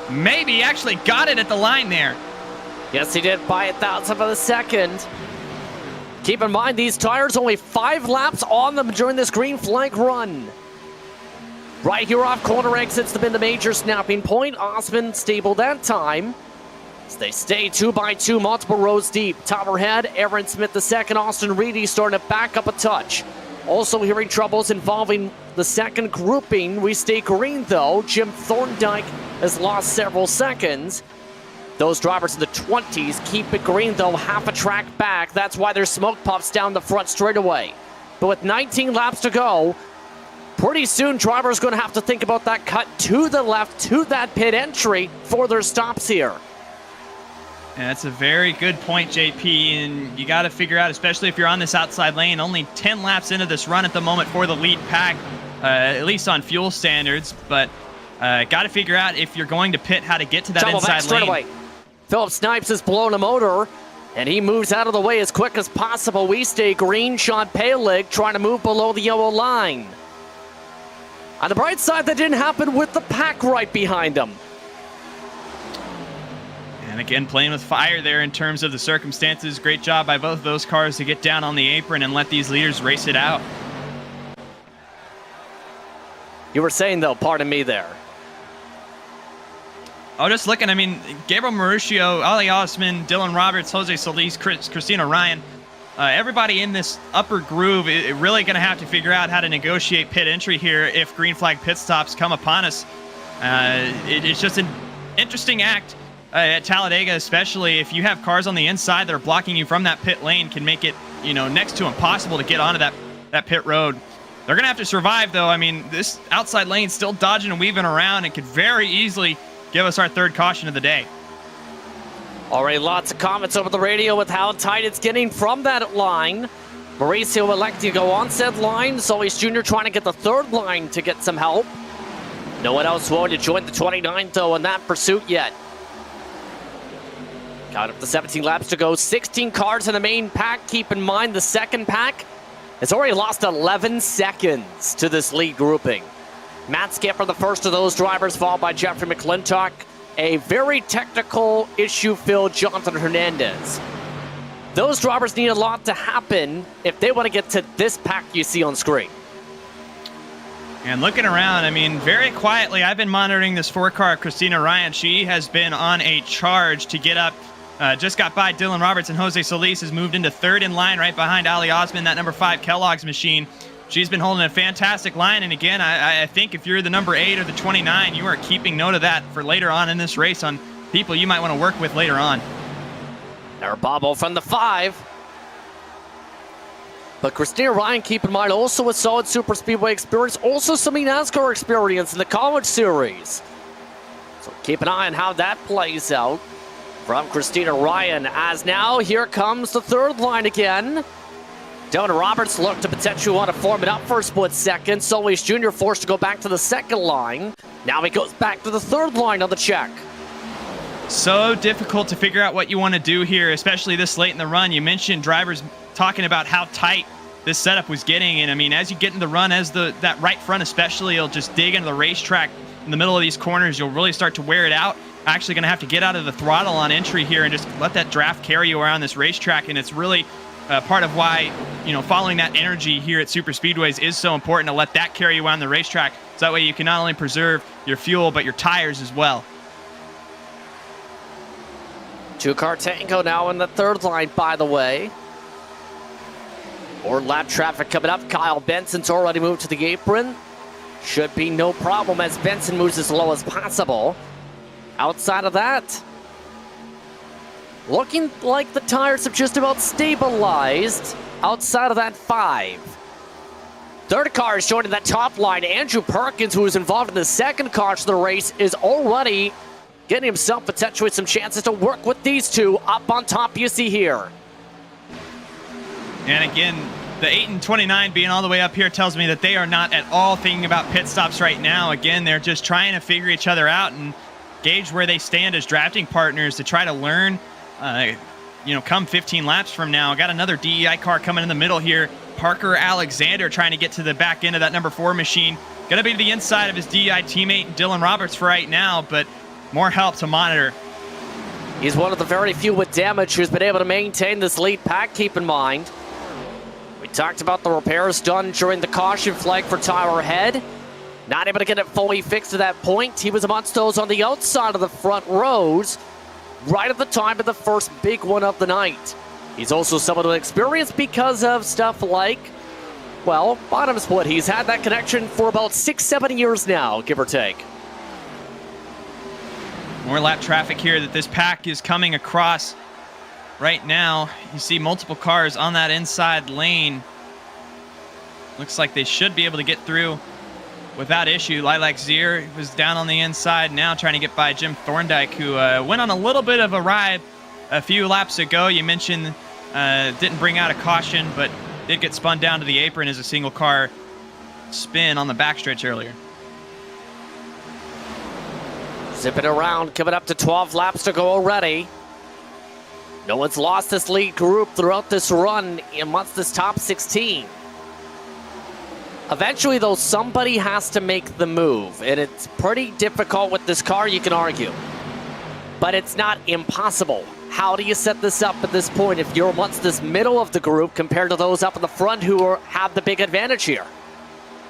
Maybe actually got it at the line there. Yes, he did by a thousandth of a second. Keep in mind, these tires only 5 laps on them during this green flag run. Right here off corner exits have been the major snapping point. Osman stable that time. They stay 2 by 2, multiple rows deep. Tyler Head, Aaron Smith II, Austin Reedy starting to back up a touch. Also hearing troubles involving the second grouping. We stay green, though. Jim Thorndike has lost several seconds. Those drivers in the 20s keep it green, though, half a track back. That's why there's smoke puffs down the front straightaway. But with 19 laps to go, pretty soon drivers going to have to think about that cut to the left to that pit entry for their stops here. And that's a very good point, JP, and you got to figure out, especially if you're on this outside lane, only 10 laps into this run at the moment for the lead pack, at least on fuel standards, but got to figure out if you're going to pit how to get to that inside lane. Away. Philip Snipes has blown a motor, and he moves out of the way as quick as possible. We stay green. Sean Palig trying to move below the yellow line. On the bright side, that didn't happen with the pack right behind him. And again, playing with fire there in terms of the circumstances. Great job by both of those cars to get down on the apron and let these leaders race it out. You were saying, though, pardon me there. Oh, just looking, I mean, Gabriel Mauricio, Ali Osman, Dylan Roberts, Jose Solis, Christina Ryan, everybody in this upper groove is really going to have to figure out how to negotiate pit entry here if green flag pit stops come upon us. It's just an interesting act. At Talladega, especially if you have cars on the inside that are blocking you from that pit lane, can make it, you know, next to impossible to get onto that pit road. They're going to have to survive, though. I mean, this outside lane still dodging and weaving around and could very easily give us our 3rd caution of the day. Already lots of comments over the radio with how tight it's getting from that line. Mauricio electing to go on said line. Solis Jr. trying to get the third line to get some help. No one else willing to join the 29th, though, in that pursuit yet. Got up to 17 laps to go. 16 cars in the main pack. Keep in mind, the second pack has already lost 11 seconds to this lead grouping. Matt Skipper, the first of those drivers, followed by Jeffrey McClintock. A very technical issue-filled Jonathan Hernandez. Those drivers need a lot to happen if they want to get to this pack you see on screen. And looking around, I mean, very quietly, I've been monitoring this 4-car, Christina Ryan. She has been on a charge to get up. Just got by Dylan Roberts, and Jose Solis has moved into third in line right behind Ali Osman, that number 5 Kellogg's machine. She's been holding a fantastic line, and again, I think if you're the number 8 or the 29, you are keeping note of that for later on in this race on people you might want to work with later on. There, Bobo from the 5. But Christina Ryan, keep in mind, also a solid super speedway experience, also some NASCAR experience in the college series. So keep an eye on how that plays out from Christina Ryan. As now, here comes the third line again. Dylan Roberts looked to potentially want to form it up for a split second. Solis Jr. forced to go back to the second line. Now he goes back to the third line on the check. So difficult to figure out what you want to do here, especially this late in the run. You mentioned drivers talking about how tight this setup was getting, and I mean, as you get in the run, as that right front especially, you'll just dig into the racetrack in the middle of these corners, you'll really start to wear it out. Actually going to have to get out of the throttle on entry here and just let that draft carry you around this racetrack, and it's really part of why, you know, following that energy here at super speedways is so important, to let that carry you around the racetrack, so that way you can not only preserve your fuel but your tires as well. 2-car Tango now in the third line, by the way. More lap traffic coming up. Kyle Benson's already moved to the apron. Should be no problem as Benson moves as low as possible. Outside of that, looking like the tires have just about stabilized outside of that 5. Third car is joining that top line. Andrew Perkins, who was involved in the second car to the race, is already getting himself potentially some chances to work with these two up on top you see here. And again, the 8 and 29 being all the way up here tells me that they are not at all thinking about pit stops right now. Again, they're just trying to figure each other out and gauge where they stand as drafting partners to try to learn, you know, come 15 laps from now. Got another DEI car coming in the middle here. Parker Alexander trying to get to the back end of that number 4 machine. Going to be to the inside of his DEI teammate, Dylan Roberts, for right now, but more help to monitor. He's one of the very few with damage who's been able to maintain this lead pack, keep in mind. We talked about the repairs done during the caution flag for Tyler Head. Not able to get it fully fixed to that point. He was amongst those on the outside of the front rows right at the time of the first big one of the night. He's also someone with experience because of stuff like, well, bottom split. He's had that connection for about 6-7 years now, give or take. More lap traffic here that this pack is coming across right now. You see multiple cars on that inside lane. Looks like they should be able to get through without issue. Lilac Zier was down on the inside now trying to get by Jim Thorndike, who went on a little bit of a ride a few laps ago. You mentioned didn't bring out a caution, but did get spun down to the apron as a single car spin on the backstretch earlier. Zipping around, coming up to 12 laps to go already. No one's lost this lead group throughout this run amongst this top 16. Eventually, though, somebody has to make the move, and it's pretty difficult with this car, you can argue. But it's not impossible. How do you set this up at this point if you're amongst this middle of the group compared to those up in the front who have the big advantage here?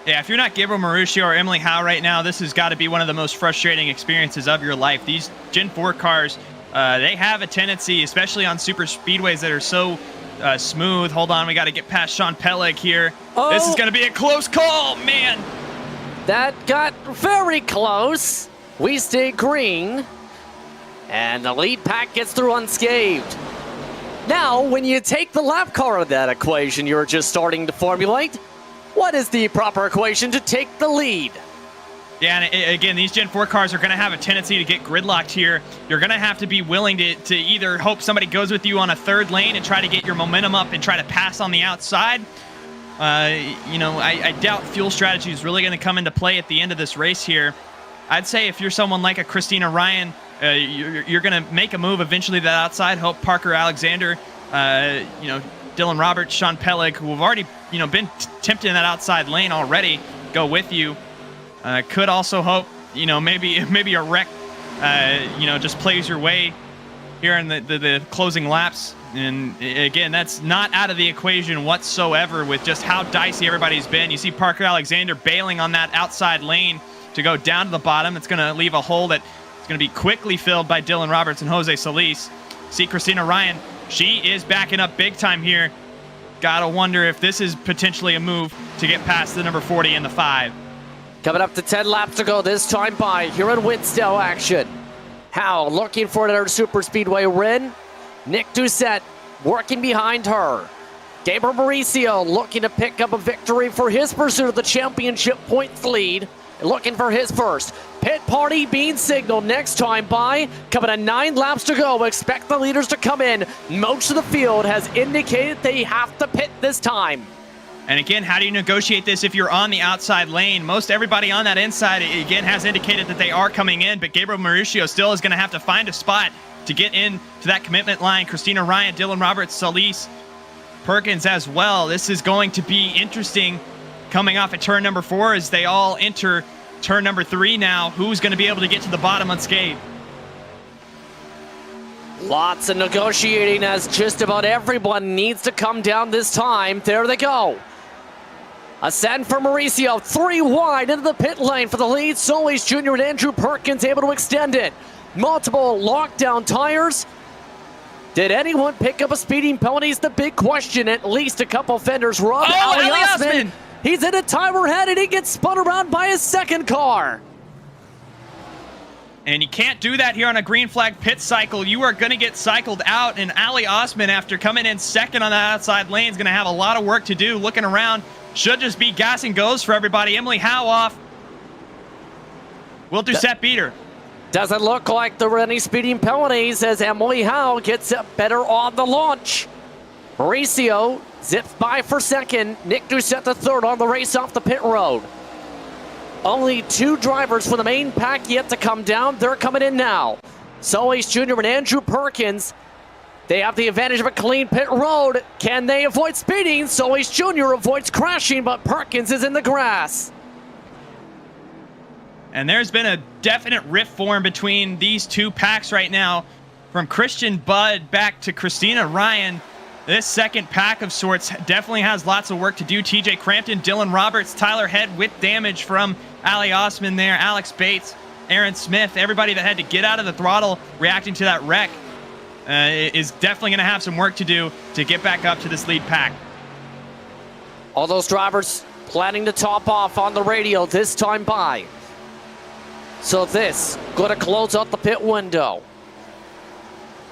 Yeah, if you're not Gabriel Maruccio or Emily Howe right now, this has got to be one of the most frustrating experiences of your life. These Gen 4 cars, they have a tendency, especially on super speedways that are so smooth. Hold on, we got to get past Sean Pelleg here. Oh. This is going to be a close call, man. That got very close. We stay green. And the lead pack gets through unscathed. Now, when you take the lap car of that equation you're just starting to formulate, what is the proper equation to take the lead? Yeah, and again, these Gen 4 cars are going to have a tendency to get gridlocked here. You're going to have to be willing to either hope somebody goes with you on a third lane and try to get your momentum up and try to pass on the outside. I doubt fuel strategy is really going to come into play at the end of this race here. I'd say if you're someone like a Christina Ryan, you're going to make a move eventually to that outside. Hope Parker Alexander, Dylan Roberts, Sean Pellig, who have already been tempted in that outside lane already, go with you. Could also hope, maybe a wreck, just plays your way here in the closing laps. And again, that's not out of the equation whatsoever with just how dicey everybody's been. You see Parker Alexander bailing on that outside lane to go down to the bottom. It's going to leave a hole that's going to be quickly filled by Dylan Roberts and Jose Solis. See Christina Ryan, she is backing up big time here. Gotta wonder if this is potentially a move to get past the number 40 and the 5. Coming up to 10 laps to go this time by here in WINSTEL action. Howe looking for another super speedway win. Nick Doucette working behind her. Gabriel Mauricio looking to pick up a victory for his pursuit of the championship points lead. Looking for his first. Pit party being signaled next time by. Coming to 9 laps to go. Expect the leaders to come in. Most of the field has indicated they have to pit this time. And again, how do you negotiate this if you're on the outside lane? Most everybody on that inside, again, has indicated that they are coming in, but Gabriel Mauricio still is going to have to find a spot to get in to that commitment line. Christina Ryan, Dylan Roberts, Solis, Perkins as well. This is going to be interesting coming off at turn number 4 as they all enter turn number 3 now. Who's going to be able to get to the bottom unscathed? Lots of negotiating as just about everyone needs to come down this time. There they go. Ascend for Mauricio, 3 wide into the pit lane for the lead. Solis Jr. and Andrew Perkins able to extend it. Multiple lockdown tires. Did anyone pick up a speeding penalty? Is the big question. At least a couple fenders rubbed. Ali Osman! He's in a timer head and he gets spun around by his second car. And you can't do that here on a green flag pit cycle. You are going to get cycled out. And Ali Osman, after coming in second on that outside lane, is going to have a lot of work to do. Looking around, should just be gas and goes for everybody. Emily Howe off. Will Doucette beat her? Doesn't look like there were any speeding penalties as Emily Howe gets it better on the launch. Mauricio zips by for second. Nick Doucette the third on the race off the pit road. Only 2 drivers for the main pack yet to come down. They're coming in now. Solis Jr. and Andrew Perkins. They have the advantage of a clean pit road. Can they avoid speeding? Solis Jr. avoids crashing, but Perkins is in the grass. And there's been a definite rift formed between these 2 packs right now. From Christian Budd back to Christina Ryan. This second pack of sorts definitely has lots of work to do. TJ Crampton, Dylan Roberts, Tyler Head with damage from Ali Osman there. Alex Bates, Aaron Smith, everybody that had to get out of the throttle reacting to that wreck is definitely going to have some work to do to get back up to this lead pack. All those drivers planning to top off on the radio this time by. So this going to close out the pit window.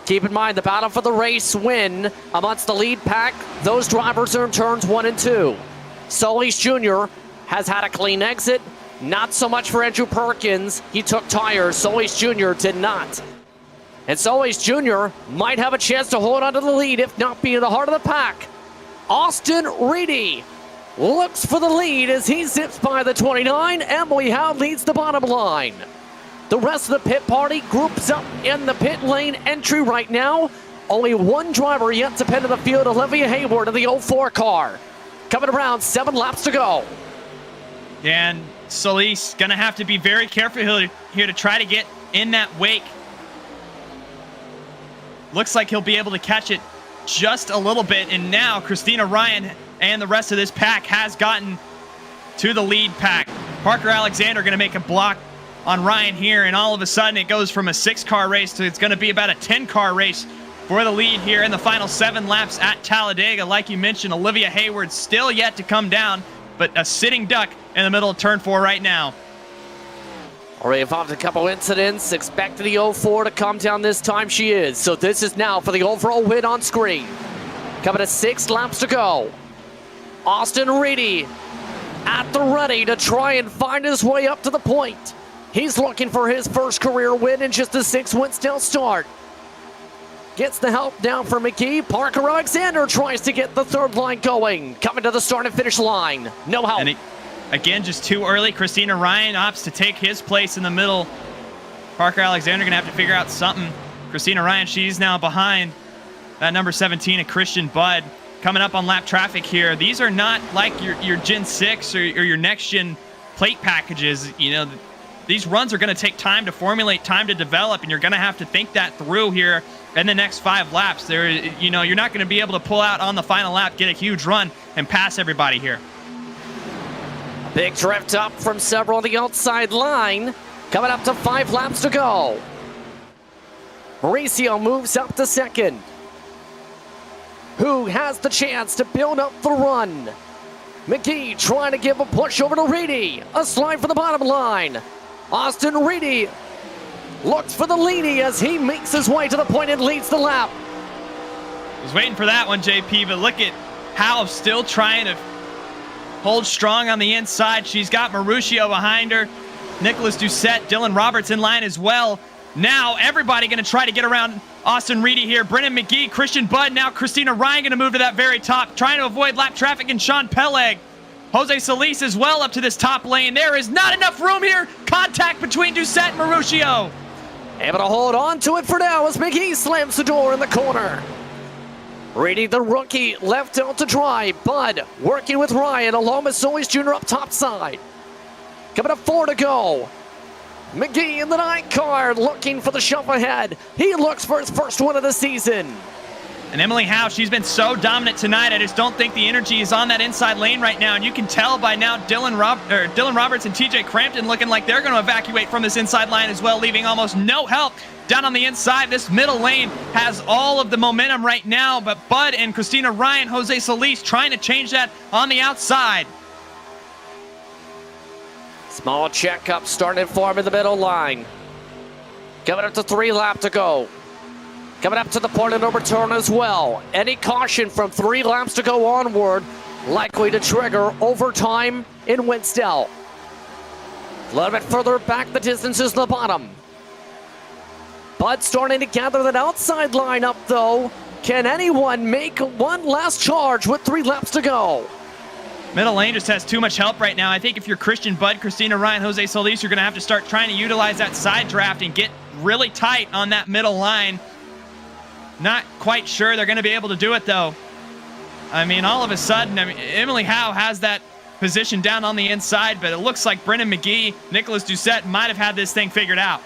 Keep in mind the battle for the race win amongst the lead pack. Those drivers are in turns 1 and 2. Solis Jr. has had a clean exit. Not so much for Andrew Perkins. He took tires. Solis Jr. did not. And Solis Jr. might have a chance to hold on to the lead, if not be in the heart of the pack. Austin Reedy looks for the lead as he zips by the 29. Emily Howe leads the bottom line. The rest of the pit party groups up in the pit lane entry right now. Only 1 driver yet to pin to the field, Olivia Hayward in the 04 car. Coming around, 7 laps to go. And Solis going to have to be very careful here to try to get in that wake. Looks like he'll be able to catch it just a little bit. And now Christina Ryan and the rest of this pack has gotten to the lead pack. Parker Alexander going to make a block on Ryan here, and all of a sudden it goes from a 6-car race to it's going to be about a 10-car race for the lead here in the final 7 laps at Talladega. Like you mentioned, Olivia Hayward still yet to come down, but a sitting duck in the middle of turn 4 right now. Already involved a couple incidents. Expected the 04 to come down this time. She is. So this is now for the overall win on screen. Coming to 6 laps to go. Austin Reedy at the ready to try and find his way up to the point. He's looking for his first career win in just a 6 WINSTEL start. Gets the help down for McGee. Parker Alexander tries to get the third line going. Coming to the start and finish line. No help. And again, just too early. Christina Ryan opts to take his place in the middle. Parker Alexander going to have to figure out something. Christina Ryan, she's now behind that number 17, a Christian Budd. Coming up on lap traffic here. These are not like your Gen 6 or your next gen plate packages. You know, these runs are going to take time to formulate, time to develop, and you're going to have to think that through here in the next 5 laps. There, you know, you're not going to be able to pull out on the final lap, get a huge run, and pass everybody here. Big drift up from several on the outside line. Coming up to 5 laps to go. Mauricio moves up to second. Who has the chance to build up the run? McGee trying to give a push over to Reedy. A slide for the bottom line. Austin Reedy looks for the leady as he makes his way to the point and leads the lap. Was waiting for that one, JP, but look at Howe still trying to hold strong on the inside. She's got Mauricio behind her. Nicholas Doucette, Dylan Roberts in line as well. Now everybody going to try to get around Austin Reedy here. Brennan McGee, Christian Budd, now Christina Ryan going to move to that very top, trying to avoid lap traffic, and Sean Peleg. Jose Solis as well up to this top lane. There is not enough room here. Contact between Doucette and Mauricio. Able to hold on to it for now as McGee slams the door in the corner. Reedy, the rookie, left out to dry. Budd working with Ryan along with Solis Jr. up top side. Coming up 4 to go. McGee in the 9 car looking for the shove ahead. He looks for his first one of the season. And Emily Howe, she's been so dominant tonight. I just don't think the energy is on that inside lane right now. And you can tell by now Dylan Roberts and TJ Crampton looking like they're going to evacuate from this inside line as well, leaving almost no help down on the inside. This middle lane has all of the momentum right now, but Budd and Christina Ryan, Jose Solis trying to change that on the outside. Small checkup starting for him in the middle line. Coming up to 3 laps to go. Coming up to the point of no return as well. Any caution from 3 laps to go onward likely to trigger overtime in WINSTEL. A little bit further back, the distance is the bottom. Budd starting to gather that outside line up though. Can anyone make one last charge with 3 laps to go? Middle lane just has too much help right now. I think if you're Christian Budd, Christina Ryan, Jose Solis, you're going to have to start trying to utilize that side draft and get really tight on that middle line. Not quite sure they're going to be able to do it, though. I mean, all of a sudden, Emily Howe has that position down on the inside, but it looks like Brennan McGee, Nicholas Doucette might have had this thing figured out.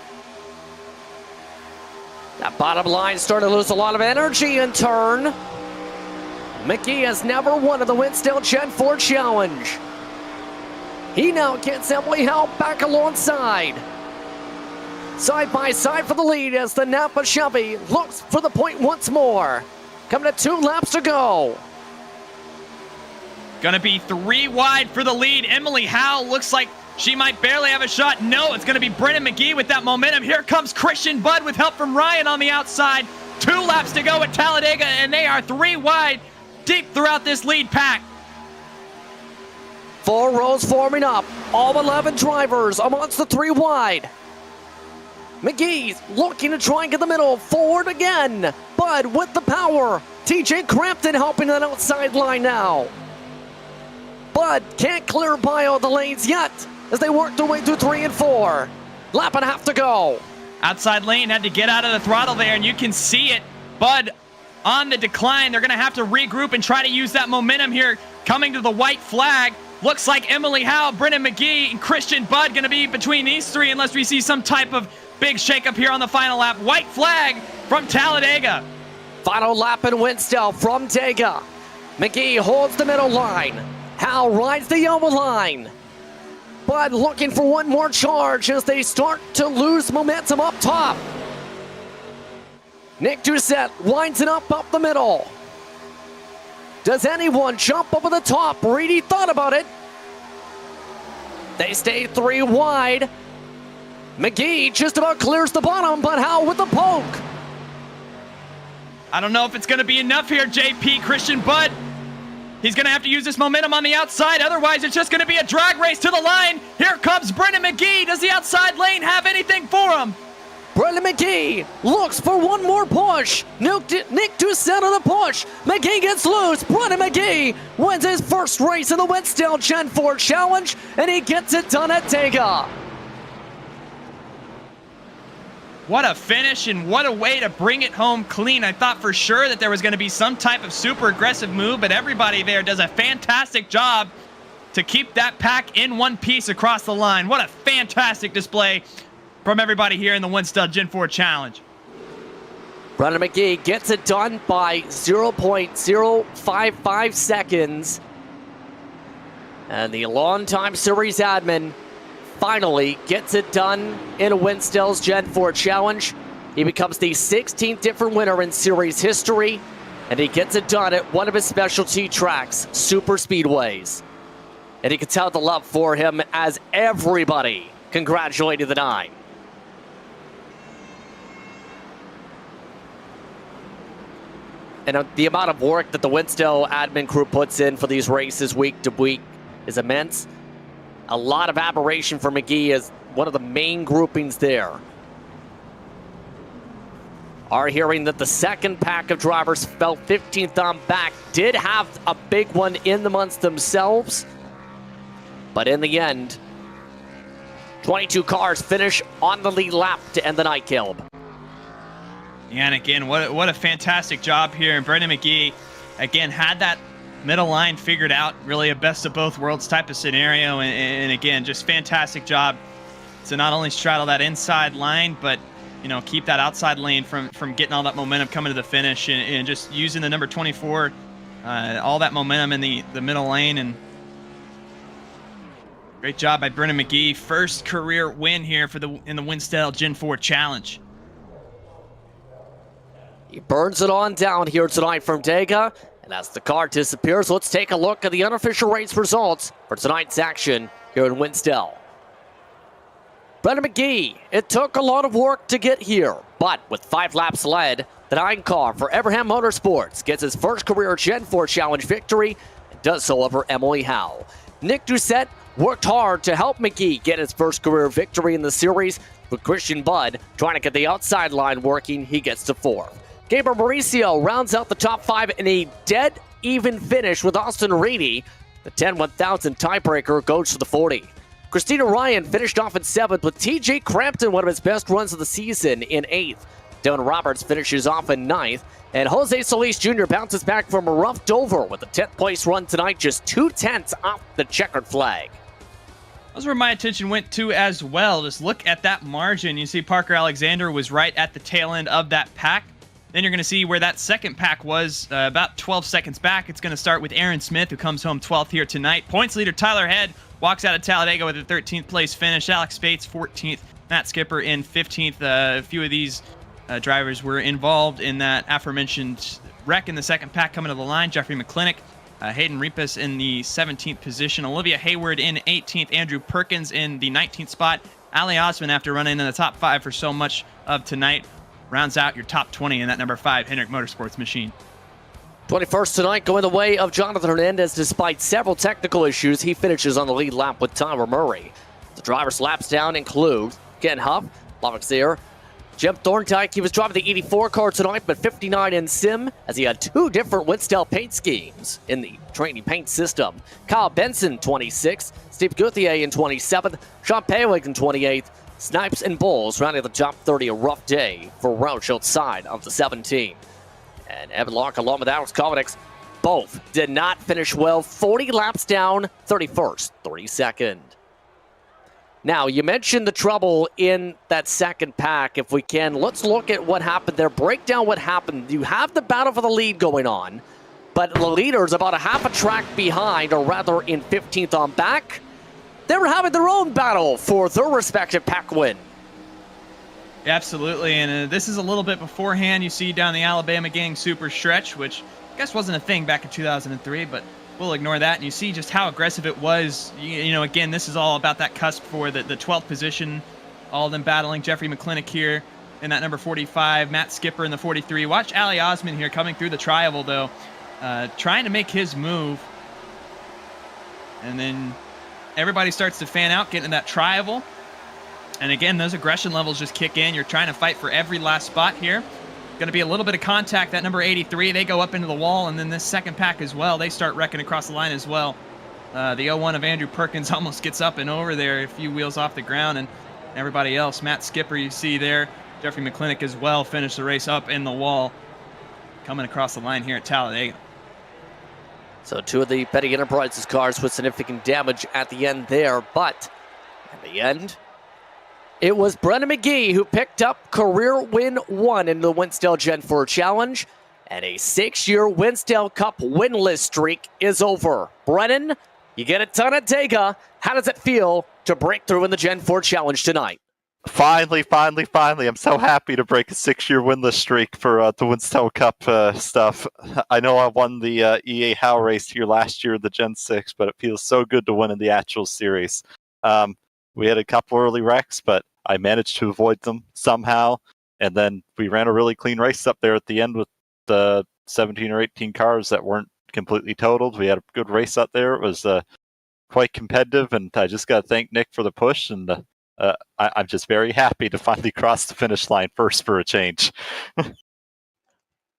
That bottom line starting to lose a lot of energy in turn. McGee has never won at the WINSTEL Gen 4 Challenge. He now gets Emily Howe back alongside. Side by side for the lead as the Napa Chevy looks for the point once more. Coming to 2 laps to go. Gonna be 3 wide for the lead. Emily Howe looks like she might barely have a shot. No, it's gonna be Brennan McGee with that momentum. Here comes Christian Budd with help from Ryan on the outside. 2 laps to go at Talladega, and they are 3 wide deep throughout this lead pack. 4 rows forming up. All 11 drivers amongst the 3 wide. McGee's looking to try and get the middle. Forward again. Budd with the power. TJ Crampton helping that outside line now. Budd can't clear by all the lanes yet as they work their way through 3 and 4. Lap and a half to go. Outside lane had to get out of the throttle there, and you can see it. Budd on the decline. They're going to have to regroup and try to use that momentum here. Coming to the white flag. Looks like Emily Howe, Brennan McGee, and Christian Budd going to be between these 3 unless we see some type of big shakeup here on the final lap. White flag from Talladega. Final lap in WINSTEL from Dega. McGee holds the middle line. Howe rides the yellow line. Budd looking for one more charge as they start to lose momentum up top. Nick Doucette winds it up the middle. Does anyone jump over the top? Reedy thought about it. They stay 3 wide. McGee just about clears the bottom, but Howe with the poke. I don't know if it's going to be enough here, JP. Christian Budd He's going to have to use this momentum on the outside. Otherwise, it's just going to be a drag race to the line. Here comes Brendan McGee. Does the outside lane have anything for him? Brendan McGee looks for one more push. Nick Doucette on the push. McGee gets loose. Brendan McGee wins his first race in the WINSTEL Gen 4 Challenge, and he gets it done at Talladega. What a finish, and what a way to bring it home clean. I thought for sure that there was going to be some type of super aggressive move, but everybody there does a fantastic job to keep that pack in one piece across the line. What a fantastic display from everybody here in the WINSTEL Gen 4 Challenge. Brendan McGee gets it done by 0.055 seconds. And the longtime series admin finally gets it done in WINSTEL's Gen 4 Challenge. He becomes the 16th different winner in series history, and he gets it done at one of his specialty tracks, super speedways. And you can tell the love for him as everybody congratulated the nine. And the amount of work that the WINSTEL admin crew puts in for these races week to week is immense. A lot of admiration for McGee as one of the main groupings there. Are hearing that the second pack of drivers fell 15th on back, did have a big one in the months themselves, but in the end, 22 cars finish on the lead lap to end the night, Caleb. Yeah, and again, what a fantastic job here. And Brendan McGee, again, had that middle line figured out. Really a best of both worlds type of scenario. And again, just fantastic job to not only straddle that inside line, but, you know, keep that outside lane from getting all that momentum coming to the finish, and just using the number 24, all that momentum in the middle lane. And great job by Brendan McGee. First career win here in the WINSTEL Gen 4 Challenge. He burns it on down here tonight from Talladega. And as the car disappears, let's take a look at the unofficial race results for tonight's action here in WINSTEL. Brendan McGee, it took a lot of work to get here, but with 5 laps led, the 9 car for Abraham Motorsports gets his first career Gen 4 Challenge victory and does so over Emily Howe. Nick Doucette worked hard to help McGee get his first career victory in the series, with Christian Budd trying to get the outside line working. He gets to 4th. Gabriel Mauricio rounds out the top 5 in a dead even finish with Austin Reedy. The 10-1000 tiebreaker goes to the 40. Christina Ryan finished off in 7th with TJ Crampton, one of his best runs of the season, in 8th. Dylan Roberts finishes off in 9th. And Jose Solis Jr. bounces back from a rough Dover with a 10th place run tonight, just 2/10 off the checkered flag. That's where my attention went to as well. Just look at that margin. You see Parker Alexander was right at the tail end of that pack. Then you're going to see where that second pack was, about 12 seconds back. It's going to start with Aaron Smith, who comes home 12th here tonight. Points leader Tyler Head walks out of Talladega with a 13th place finish. Alex Bates, 14th. Matt Skipper in 15th. A few of these drivers were involved in that aforementioned wreck in the second pack coming to the line. Jeffrey McClintock, Hayden Repas in the 17th position. Olivia Hayward in 18th. Andrew Perkins in the 19th spot. Ali Osman, after running in the top 5 for so much of tonight, rounds out your top 20 in that number 5 Hendrick Motorsports machine. 21st tonight going the way of Jonathan Hernandez. Despite several technical issues, he finishes on the lead lap with Tyler Murray. The drivers' laps down include Ken Huff, Lavoxier, Jim Thorndyke. He was driving the 84 car tonight, but 59 in sim, as he had 2 different WINSTEL paint schemes in the training paint system. Kyle Benson, 26th. Steve Guthier in 27th. Sean Paywick in 28th. Snipes and Bulls rounding the top 30, a rough day for Roush outside of the 17. And Evan Locke along with Alex Kovacs both did not finish well. 40 laps down, 31st, 32nd. Now, you mentioned the trouble in that second pack. If we can, let's look at what happened there. Break down what happened. You have the battle for the lead going on, but the leader's about a half a track behind, or rather in 15th on back. They were having their own battle for their respective pack win. Absolutely, and this is a little bit beforehand. You see down the Alabama Gang Super Stretch, which I guess wasn't a thing back in 2003, but we'll ignore that. And you see just how aggressive it was. You know, again, this is all about that cusp for the 12th position. All of them battling. Jeffrey McClintock here in that number 45. Matt Skipper in the 43. Watch Ali Osman here coming through the tri-oval, though, trying to make his move. And then everybody starts to fan out, get into that tri-oval. And again, those aggression levels just kick in. You're trying to fight for every last spot here. Going to be a little bit of contact. That number 83, they go up into the wall, and then this second pack as well, they start wrecking across the line as well. The 01 of Andrew Perkins almost gets up and over there, a few wheels off the ground, and everybody else. Matt Skipper, you see there. Jeffrey McClintock as well, finished the race up in the wall, coming across the line here at Talladega. So two of the Petty Enterprises cars with significant damage at the end there, but at the end, it was Brennan McGee who picked up career win 1 in the WINSTEL Gen 4 Challenge, and a 6-year WINSTEL Cup winless streak is over. Brennan, you get a ton of Talladega. How does it feel to break through in the Gen 4 Challenge tonight? Finally. I'm so happy to break a 6-year winless streak for the WINSTEL Cup stuff. I know I won the EA Howe race here last year, the Gen 6, but it feels so good to win in the actual series. We had a couple early wrecks, but I managed to avoid them somehow. And then we ran a really clean race up there at the end with the 17 or 18 cars that weren't completely totaled. We had a good race up there. It was quite competitive, and I just got to thank Nick for the push, and I'm just very happy to finally cross the finish line first for a change.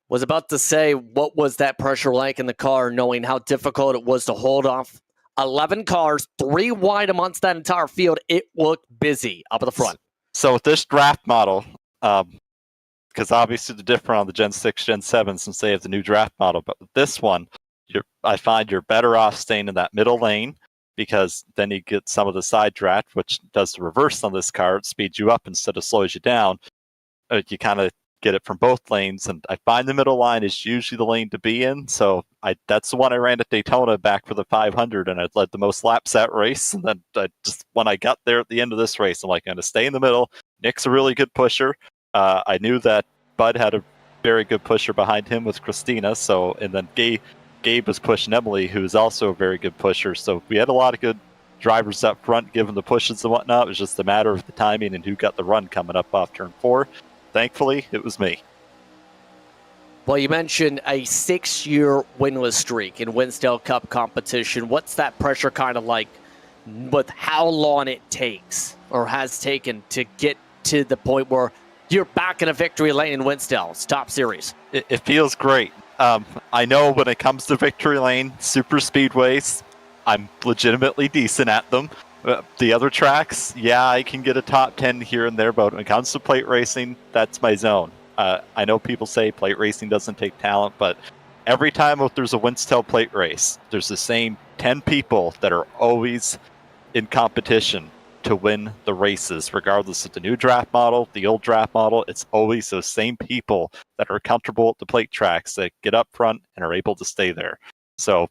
Was about to say, what was that pressure like in the car, knowing how difficult it was to hold off 11 cars, 3 wide amongst that entire field? It looked busy up at the front. So with this draft model, because obviously they're different on the Gen 6, Gen 7 since they have the new draft model, but with this one, I find you're better off staying in that middle lane, because then you get some of the side draft, which does the reverse on this car. It speeds you up instead of slows you down. You kind of get it from both lanes, and I find the middle line is usually the lane to be in. So that's the one I ran at Daytona back for the 500, and I led the most laps that race. And then when I got there at the end of this race, I'm like, I'm going to stay in the middle. Nick's a really good pusher. I knew that Bud had a very good pusher behind him with Christina. And then Gabe was pushing Emily, who is also a very good pusher. So we had a lot of good drivers up front giving the pushes and whatnot. It was just a matter of the timing and who got the run coming up off turn 4. Thankfully, it was me. Well, you mentioned a 6-year winless streak in WINSTEL Cup competition. What's that pressure kind of like with how long it takes or has taken to get to the point where you're back in a victory lane in WINSTEL's top series? It feels great. I know when it comes to victory lane, super speedways, I'm legitimately decent at them. The other tracks, yeah, I can get a top 10 here and there, but when it comes to plate racing, that's my zone. I know people say plate racing doesn't take talent, but every time there's a WINSTEL plate race, there's the same 10 people that are always in competition to win the races, regardless of the new draft model, the old draft model. It's always those same people that are comfortable at the plate tracks that get up front and are able to stay there. So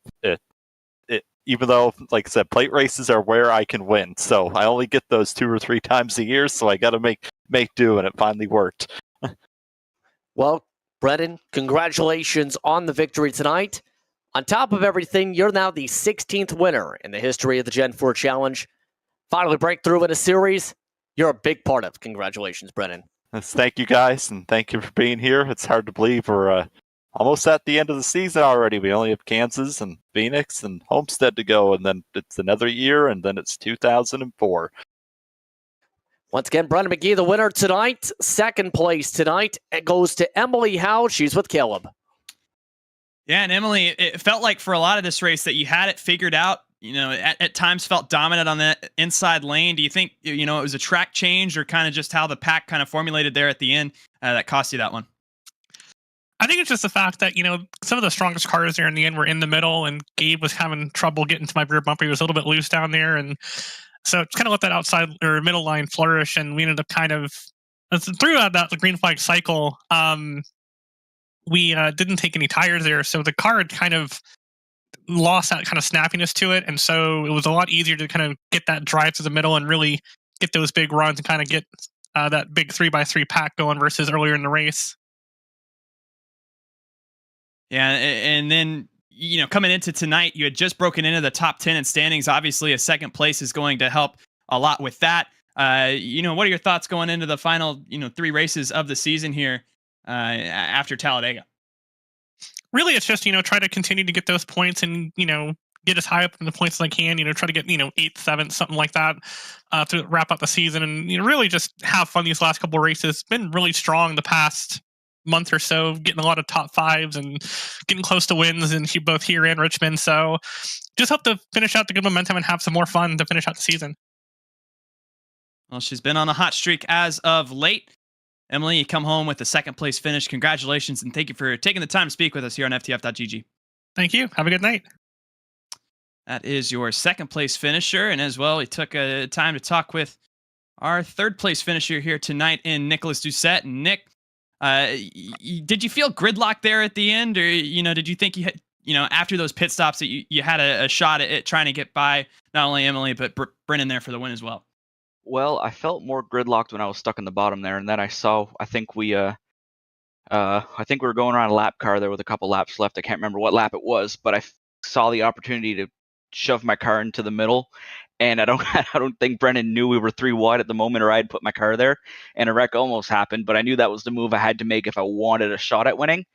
even though, like I said, plate races are where I can win. So I only get those 2 or 3 times a year, so I got to make do, and it finally worked. Well, Brennan, congratulations on the victory tonight. On top of everything, you're now the 16th winner in the history of the Gen 4 Challenge. Finally break through in a series. You're a big part of. Congratulations, Brennan. Thank you, guys, and thank you for being here. It's hard to believe we're almost at the end of the season already. We only have Kansas and Phoenix and Homestead to go, and then it's another year, and then it's 2004. Once again, Brennan McGee, the winner tonight. Second place tonight, it goes to Emily Howe. She's with Caleb. Yeah, and Emily, it felt like for a lot of this race that you had it figured out. You know, at times felt dominant on the inside lane. Do you think, it was a track change or kind of just how the pack kind of formulated there at the end that cost you that one? I think it's just the fact that, some of the strongest cars there in the end were in the middle, and Gabe was having trouble getting to my rear bumper. He was a little bit loose down there. And so it's kind of let that outside or middle line flourish. And we ended up kind of, throughout the green flag cycle, we didn't take any tires there. So the car had kind of lost that kind of snappiness to it. And so it was a lot easier to kind of get that drive to the middle and really get those big runs and kind of get that big 3x3 pack going versus earlier in the race. Yeah, and then, coming into tonight, you had just broken into the top 10 in standings. Obviously, a second place is going to help a lot with that. What are your thoughts going into the final, 3 races of the season here after Talladega? Really, it's just, try to continue to get those points and, get as high up in the points as I can, try to get, 8th, 7th, something like that, to wrap up the season, and, really just have fun these last couple of races. It's been really strong the past month or so, getting a lot of top 5s and getting close to wins, and both here and Richmond. So just hope to finish out the good momentum and have some more fun to finish out the season. Well, she's been on a hot streak as of late. Emily, you come home with a second place finish. Congratulations, and thank you for taking the time to speak with us here on FTF.GG. Thank you. Have a good night. That is your second place finisher. And as well, we took time to talk with our third place finisher here tonight in Nicholas Doucette. And Nick, did you feel gridlock there at the end? Or, did you think you had, after those pit stops that you had a shot at trying to get by not only Emily, but Brennan there for the win as well? Well, I felt more gridlocked when I was stuck in the bottom there, and then I think we were going around a lap car there with a couple laps left. I can't remember what lap it was, but I saw the opportunity to shove my car into the middle, and I don't think Brennan knew we were 3 wide at the moment, or I had put my car there, and a wreck almost happened. But I knew that was the move I had to make if I wanted a shot at winning.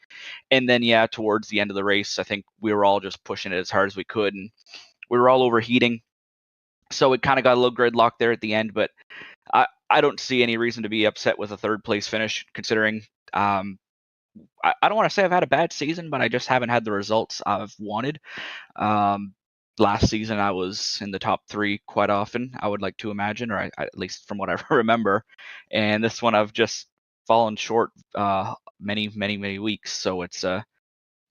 And then, towards the end of the race, I think we were all just pushing it as hard as we could, and we were all overheating. So it kind of got a little gridlock there at the end, but I don't see any reason to be upset with a third place finish, considering I don't want to say I've had a bad season, but I just haven't had the results I've wanted. Last season I was in the top 3 quite often, I would like to imagine, or at least from what I remember. And this one I've just fallen short many weeks. So it's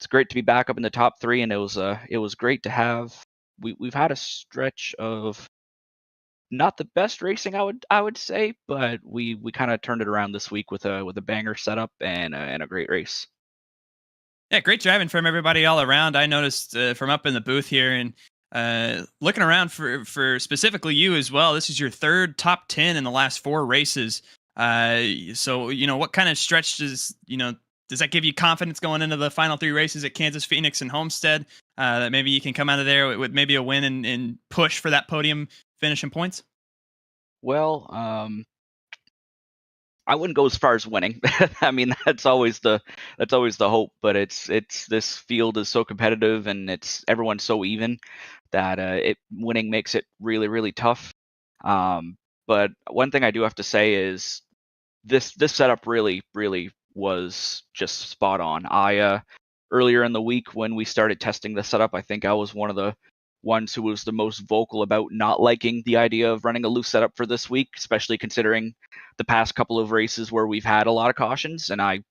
great to be back up in the top 3, and it was great to have. We've had a stretch of not the best racing, I would say, but we kind of turned it around this week with a banger setup and a great race. Yeah, great driving from everybody all around. I noticed from up in the booth here and looking around for specifically you as well. This is your third top 10 in the last 4 races. So what kind of stretch does that give you confidence going into the final 3 races at Kansas, Phoenix, and Homestead? That maybe you can come out of there with maybe a win and push for that podium finish and points? Well, I wouldn't go as far as winning. I mean, that's always the hope. But it's this field is so competitive, and everyone's so even that winning makes it really, really tough. But one thing I do have to say is this setup really, really was just spot on. Earlier in the week when we started testing the setup, I think I was one of the ones who was the most vocal about not liking the idea of running a loose setup for this week, especially considering the past couple of races where we've had a lot of cautions. And I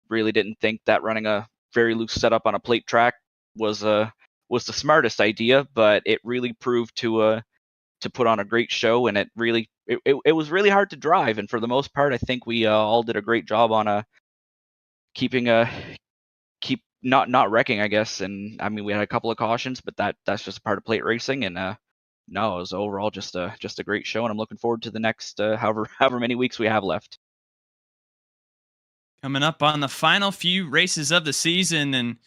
really didn't think that running a very loose setup on a plate track was the smartest idea, but it really proved to put on a great show, and it was really hard to drive. And for the most part, I think we all did a great job on not wrecking, I guess. And I mean, we had a couple of cautions, but that's just a part of plate racing. And no, it was overall just a great show, and I'm looking forward to the next however many weeks we have left. Coming up on the final few races of the season, and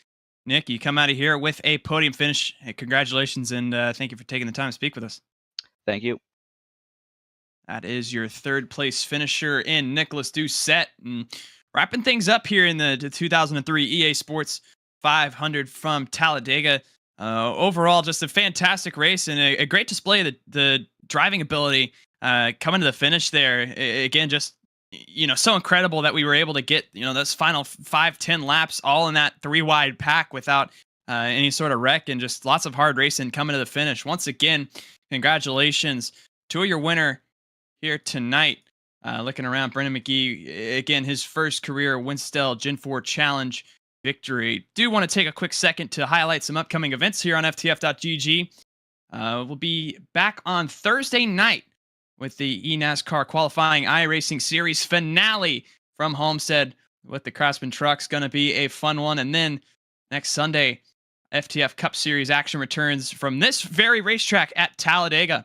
Nick, you come out of here with a podium finish. Hey, congratulations, and thank you for taking the time to speak with us. Thank you. That is your third place finisher in Nicholas Doucette. And wrapping things up here in the 2003 EA Sports 500 from Talladega. Overall, just a fantastic race and a great display of the driving ability coming to the finish there. Again, just so incredible that we were able to get those final 5-10 laps all in that 3-wide pack without any sort of wreck, and just lots of hard racing coming to the finish. Once again, congratulations to your winner here tonight. Looking around, Brendan McGee, again, his first career WINSTEL Gen 4 Challenge victory. Do want to take a quick second to highlight some upcoming events here on FTF.GG. We'll be back on Thursday night with the eNASCAR qualifying iRacing series finale from Homestead with the Craftsman trucks. Going to be a fun one. And then next Sunday, FTF Cup Series action returns from this very racetrack at Talladega.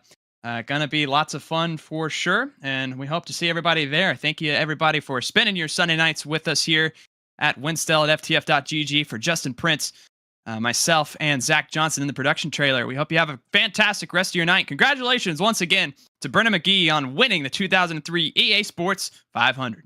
Gonna be lots of fun for sure, and we hope to see everybody there. Thank you, everybody, for spending your Sunday nights with us here at WINSTEL at FTF.GG. For Justin Prince, myself, and Zach Johnson in the production trailer, we hope you have a fantastic rest of your night. Congratulations once again to Brennan McGee on winning the 2003 EA Sports 500.